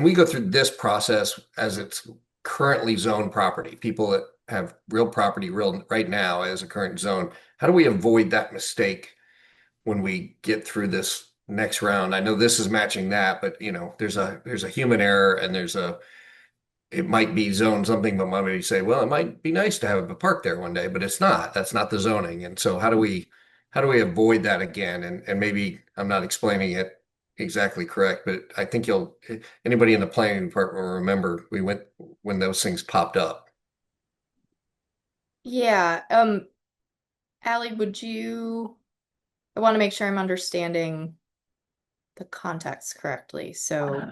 we go through this process as it's currently zoned property, people that have real property right now as a current zone, how do we avoid that mistake when we get through this next round? I know this is matching that, but there's a human error and it might be zoned something, but somebody say, well, it might be nice to have a park there one day, but it's not. That's not the zoning. And so how do we avoid that again? And maybe I'm not explaining it exactly correct, but I think anybody in the planning department will remember we went when those things popped up. Yeah. Allie, I want to make sure I'm understanding the context correctly. So,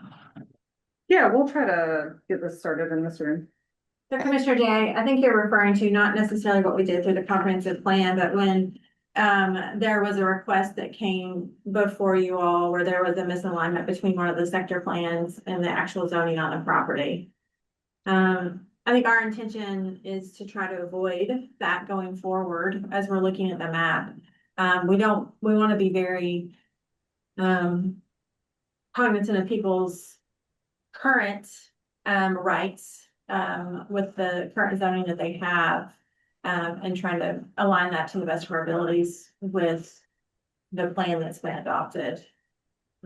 Yeah, we'll try to get this started in this room. So Commissioner Day, I think you're referring to not necessarily what we did through the comprehensive plan, but when there was a request that came before you all where there was a misalignment between one of the sector plans and the actual zoning on the property. I think our intention is to try to avoid that going forward as we're looking at the map. We want to be very cognizant of people's current rights with the current zoning that they have and trying to align that to the best of our abilities with the plan that's been adopted.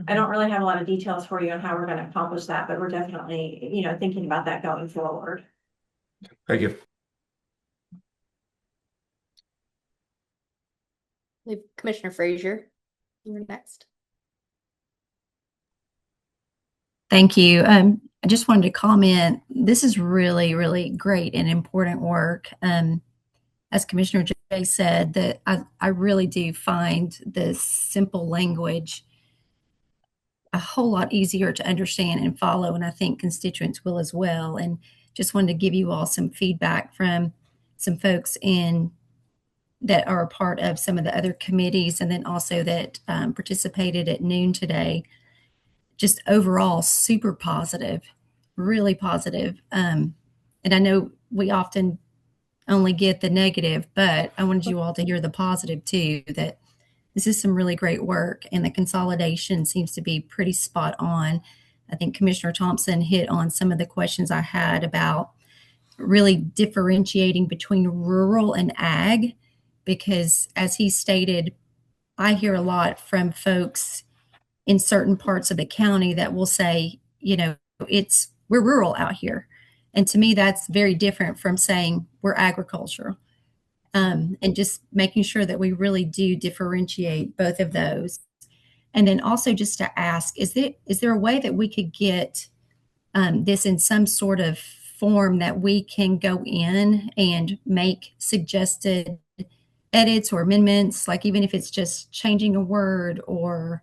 I don't really have a lot of details for you on how we're going to accomplish that, but we're definitely, thinking about that going forward. Thank you. Commissioner Frazier, you're next. Thank you. I just wanted to comment. This is really, really great and important work. As Commissioner Jay said, that I really do find the simple language a whole lot easier to understand and follow, and I think constituents will as well. And just wanted to give you all some feedback from some folks that are a part of some of the other committees, and then also that participated at noon today. Just overall super positive, really positive. And I know we often only get the negative, but I wanted you all to hear the positive too, that this is some really great work and the consolidation seems to be pretty spot on. I think Commissioner Thompson hit on some of the questions I had about really differentiating between rural and ag, because as he stated, I hear a lot from folks in certain parts of the county that will say, we're rural out here. And to me, that's very different from saying we're agricultural. And just making sure that we really do differentiate both of those. And then also just to ask, is there a way that we could get this in some sort of form that we can go in and make suggested edits or amendments, like even if it's just changing a word or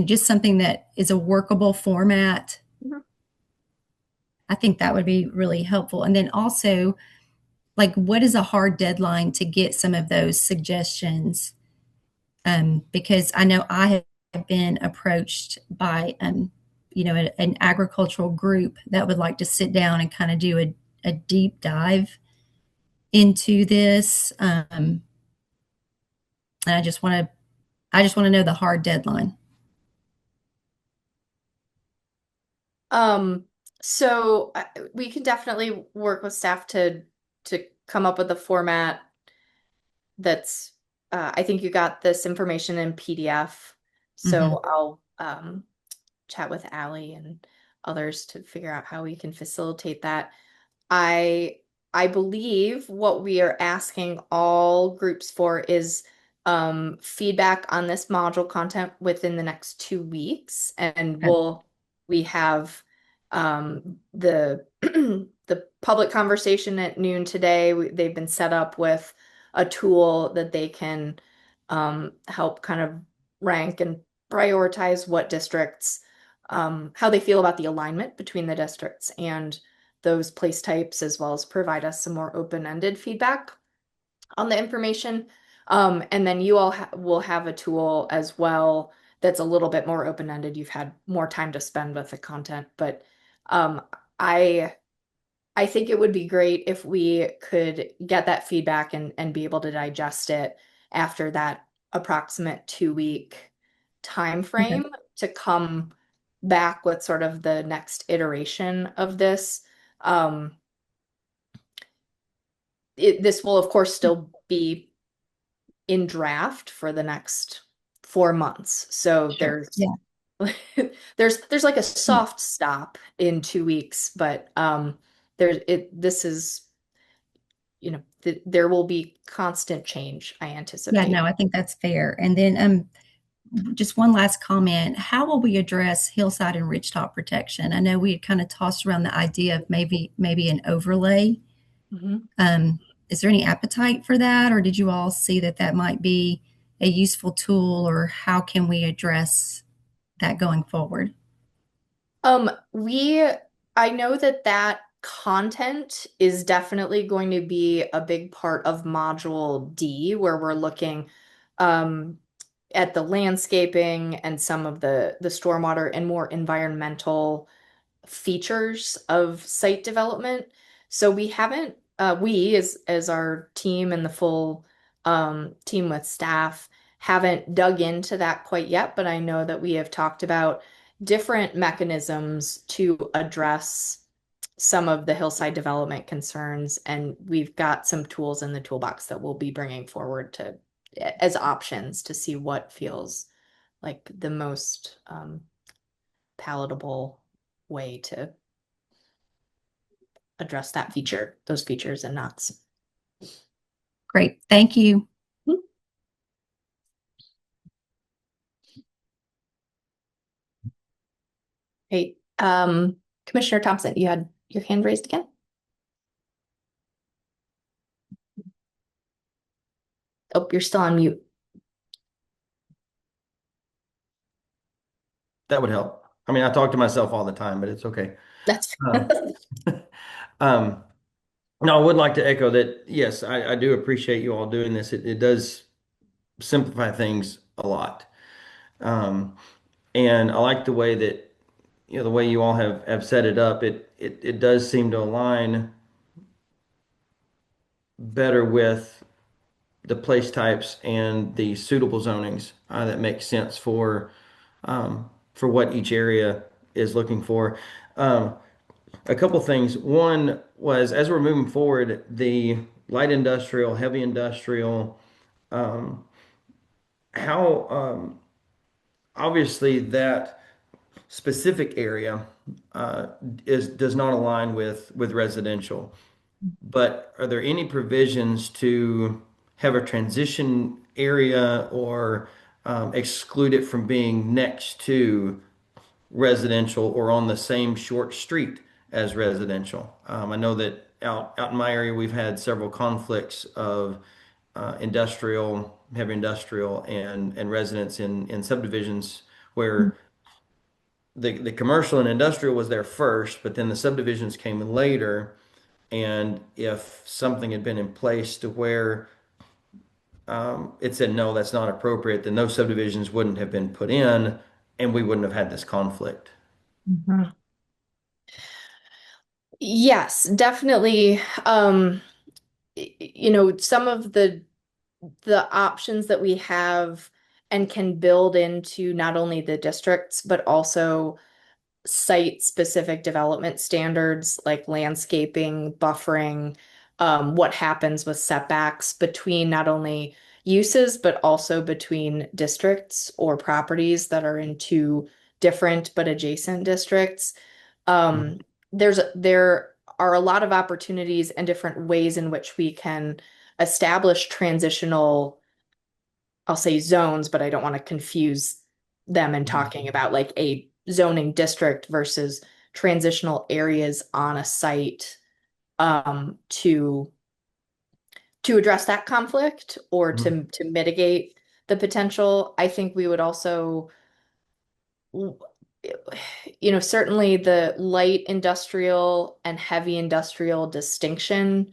just something that is a workable format? Mm-hmm. I think that would be really helpful. And then also, like, what is a hard deadline to get some of those suggestions? Because I know I have been approached by, an agricultural group that would like to sit down and kind of do a deep dive into this. And I just want to know the hard deadline. So we can definitely work with staff to come up with a format that's, I think you got this information in PDF. So I'll chat with Allie and others to figure out how we can facilitate that. I believe what we are asking all groups for is feedback on this module content within the next 2 weeks, and Okay. we have the the public conversation at noon today. They've been set up with a tool that they can help kind of rank and prioritize what districts, how they feel about the alignment between the districts and those place types, as well as provide us some more open-ended feedback on the information. And then you all will have a tool as well that's a little bit more open-ended. You've had more time to spend with the content, but um, I I think it would be great if we could get that feedback and be able to digest it after that approximate 2 week time Okay. frame to come back with sort of the next iteration of this. Um, this will, of course, still be in draft for the next 4 months. So Sure. Yeah. there's like a soft stop in 2 weeks, but this is, there will be constant change, I Yeah, anticipate. no, I think that's fair. And then just one last comment. How will we address hillside and ridgetop protection? I know we had kind of tossed around the idea of maybe an overlay. Mhm. Is there any appetite for that, or did you all see that that might be a useful tool, or how can we address that going forward? Um, we, I know that that content is definitely going to be a big part of Module D, where we're looking um, at the landscaping and some of the stormwater and more environmental features of site development. So we haven't, we as our team and the full team with staff haven't dug into that quite yet, but I know that we have talked about different mechanisms to address some of the hillside development concerns, and we've got some tools in the toolbox that we'll be bringing forward to as options to see what feels like the most palatable way to address those features in Knox. Great. Thank you. Hey, Commissioner Thompson, you had your hand raised again? Oh, you're still on mute. That would help. I mean, I talk to myself all the time, but it's okay. That's Um, um, no, I would like to echo that. Yes, I do appreciate you all doing this. It does simplify things a lot. And I like the way that, the way you all have set it up. It does seem to align better with the place types and the suitable zonings that make sense for what each area is looking for. A couple things. One was, as we're moving forward, the light industrial, heavy industrial, how obviously that specific area does not align with residential. But are there any provisions to have a transition area or exclude it from being next to residential or on the same short street as residential? I know that out in my area, we've had several conflicts of industrial, heavy industrial, and residents in subdivisions where the commercial and industrial was there first, but then the subdivisions came later. And if something had been in place to where it said, no, that's not appropriate, then those subdivisions wouldn't have been put in and we wouldn't have had this conflict. Yes, definitely. Some of the options that we have and can build into not only the districts, but also site-specific development standards like landscaping, buffering, what happens with setbacks between not only uses, but also between districts or properties that are in two different but adjacent districts. Um, there are a lot of opportunities and different ways in which we can establish transitional I'll say zones, but I don't want to confuse them in talking about like a zoning district versus transitional areas on a site to address that conflict or to mitigate the potential. I think we would also, certainly the light industrial and heavy industrial distinction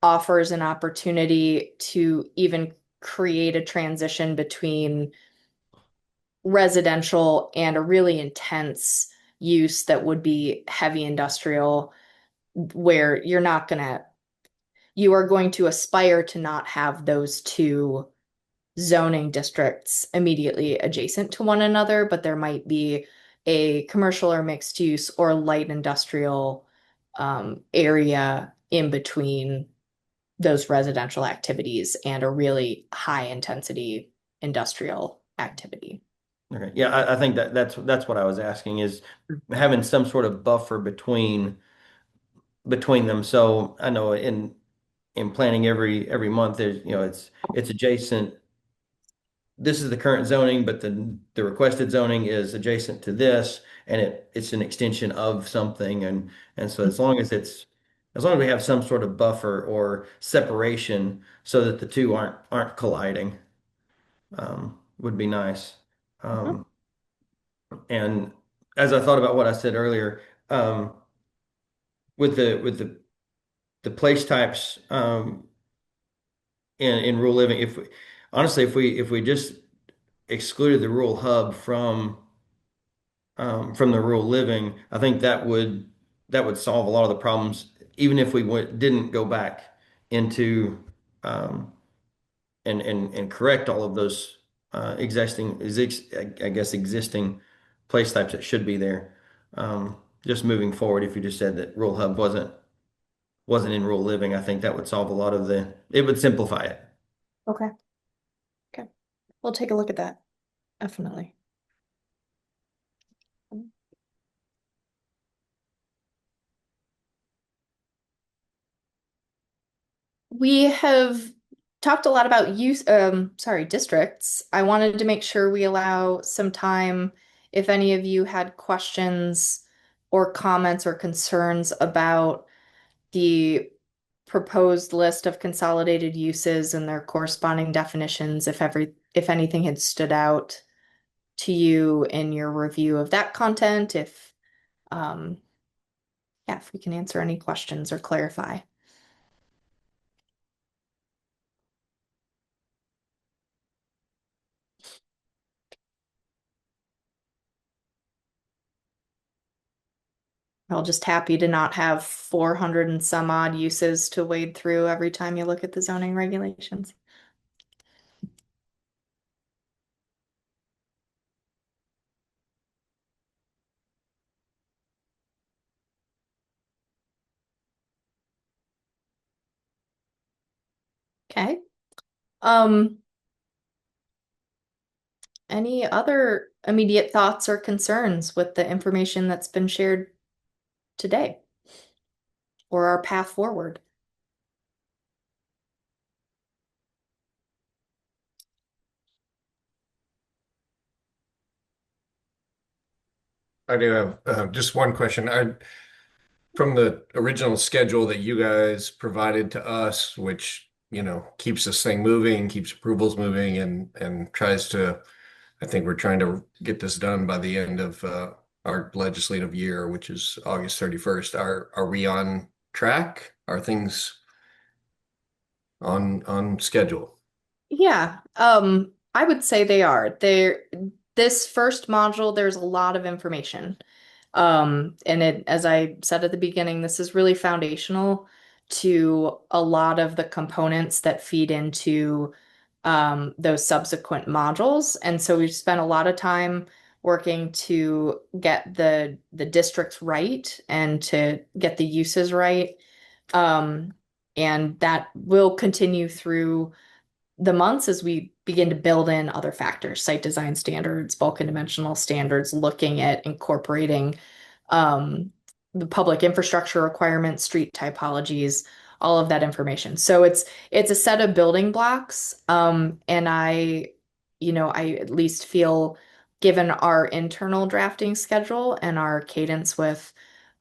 offers an opportunity to even create a transition between residential and a really intense use that would be heavy industrial, where you are going to aspire to not have those two zoning districts immediately adjacent to one another, but there might be a commercial or mixed use or light industrial area in between those residential activities and a really high intensity industrial activity. Okay. Yeah, I think that's what I was asking, is having some sort of buffer between them. So I know in planning every month, there's, it's adjacent. This is the current zoning, but the requested zoning is adjacent to this, and it's an extension of something. And so as long as we have some sort of buffer or separation so that the two aren't colliding, would be nice. And as I thought about what I said earlier, with the place types, in rural living, if we just excluded the rural hub from the rural living, I think that would solve a lot of the problems, even if we didn't go back into and correct all of those existing place types that should be there. Just moving forward, if you just said that rural hub wasn't in rural living, I think that would solve a lot of it would simplify it. Okay. Okay. We'll take a look at that. Definitely. We have talked a lot about districts. I wanted to make sure we allow some time if any of you had questions or comments or concerns about the proposed list of consolidated uses and their corresponding definitions, if anything had stood out to you in your review of that content, if we can answer any questions or clarify. I'm just happy to not have 400 and some odd uses to wade through every time you look at the zoning regulations. Okay. Any other immediate thoughts or concerns with the information that's been shared today or our path forward? I do have just one question. From the original schedule that you guys provided to us, which, keeps this thing moving, keeps approvals moving, and tries to, I think we're trying to get this done by the end of our legislative year, which is August 31st. Are we on track? Are things on schedule? Yeah, I would say they are. This first module, there's a lot of information. As I said at the beginning, this is really foundational to a lot of the components that feed into those subsequent modules. And so we've spent a lot of time working to get the districts right and to get the uses right. And that will continue through the months as we begin to build in other factors, site design standards, bulk and dimensional standards, looking at incorporating the public infrastructure requirements, street typologies, all of that information. So it's a set of building blocks. And I at least feel, given our internal drafting schedule and our cadence with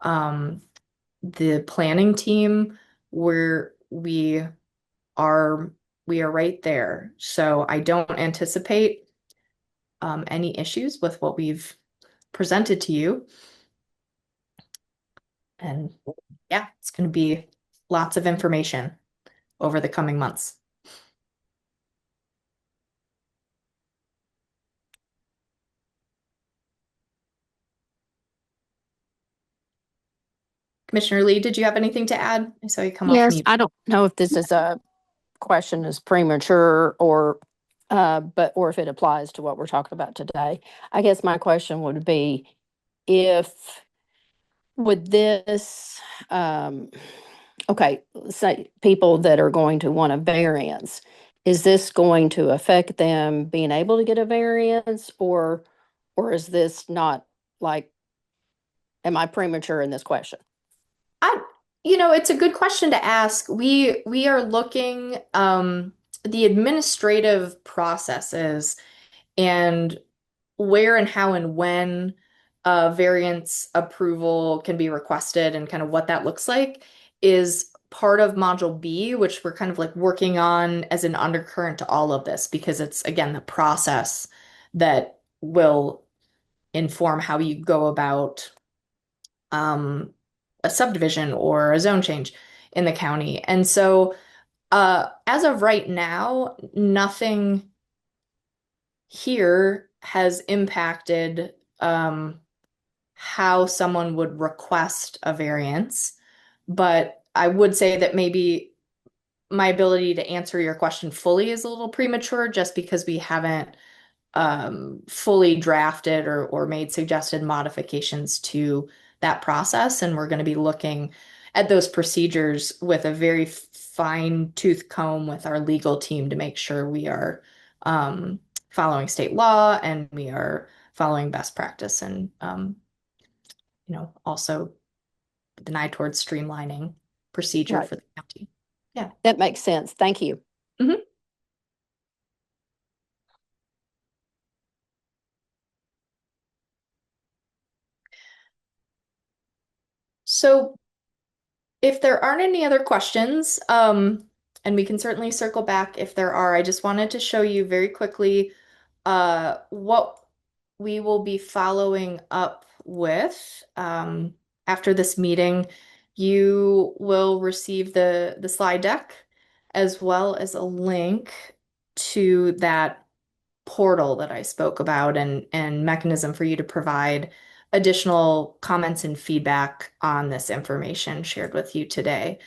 the planning team, where are we are right there. So I don't anticipate any issues with what we've presented to you. And yeah, it's going to be lots of information over the coming months. Commissioner Lee, did you have anything to add? I saw you come off Yes, mute. I don't know if this is a question is premature or if it applies to what we're talking about today. I guess my question would be if would this okay, say people that are going to want a variance, is this going to affect them being able to get a variance or is this not like, am I premature in this question? It's a good question to ask. We are looking the administrative processes and where and how and when variance approval can be requested and kind of what that looks like is part of Module B, which we're kind of like working on as an undercurrent to all of this, because it's, again, the process that will inform how you go about a subdivision or a zone change in the county. And so as of right now, nothing here has impacted how someone would request a variance. But I would say that maybe my ability to answer your question fully is a little premature, just because we haven't fully drafted or made suggested modifications to that process. And we're going to be looking at those procedures with a very fine tooth comb with our legal team to make sure we are following state law and we are following best practice, and also with an eye towards streamlining procedure Right. for the county. Yeah. That makes sense. Thank you. Mhm. So if there aren't any other questions, and we can certainly circle back if there are, I just wanted to show you very quickly what we will be following up with after this meeting. You will receive the slide deck as well as a link to that portal that I spoke about, and mechanism for you to provide additional comments and feedback on this information shared with you today.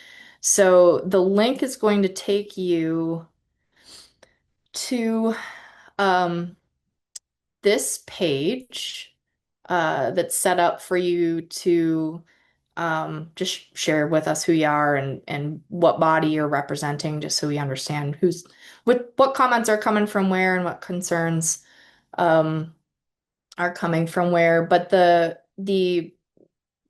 So the link is going to take you to this page that's set up for you to just share with us who you are and what body you're representing, just so we understand what comments are coming from where and what concerns um, are coming from where. But the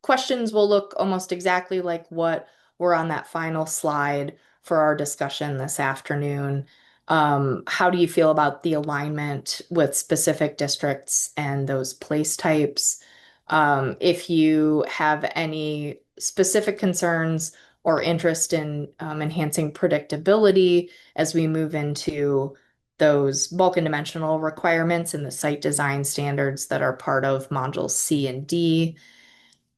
questions will look almost exactly like what were on that final slide for our discussion this afternoon. How do you feel about the alignment with specific districts and those place types? If you have any specific concerns or interest in enhancing predictability as we move into those bulk and dimensional requirements and the site design standards that are part of modules C and D.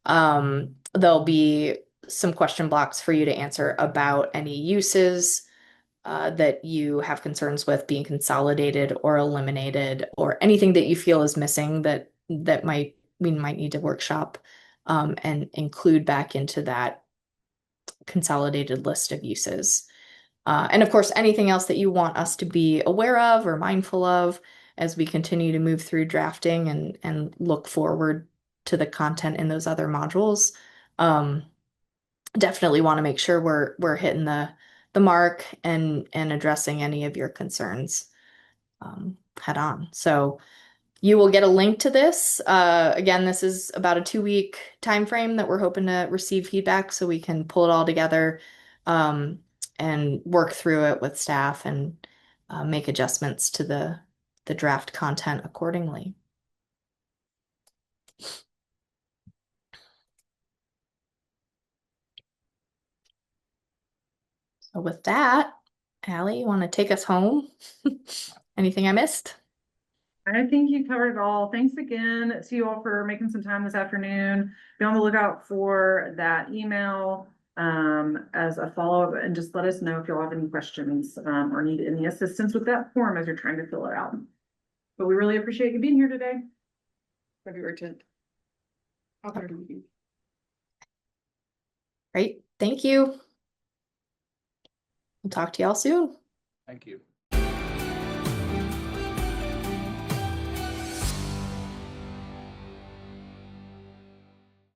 There'll be some question blocks for you to answer about any uses that you have concerns with being consolidated or eliminated, or anything that you feel is missing that we might need to workshop and include back into that consolidated list of uses. And of course, anything else that you want us to be aware of or mindful of as we continue to move through drafting and look forward to the content in those other modules. Definitely want to make sure we're hitting the mark and addressing any of your concerns head on. So you will get a link to this. Again, this is about a 2-week time frame that we're hoping to receive feedback so we can pull it all together and work through it with staff and make adjustments to the draft content accordingly. So with that, Allie, you want to take us home? Anything I missed? I think you covered it all. Thanks again to you all for making some time this afternoon. Be on the lookout for that email as a follow-up, and just let us know if y'all have any questions or need any assistance with that form as you're trying to fill it out. But we really appreciate you being here today. February 10th. Great. Thank you. We'll talk to y'all soon. Thank you.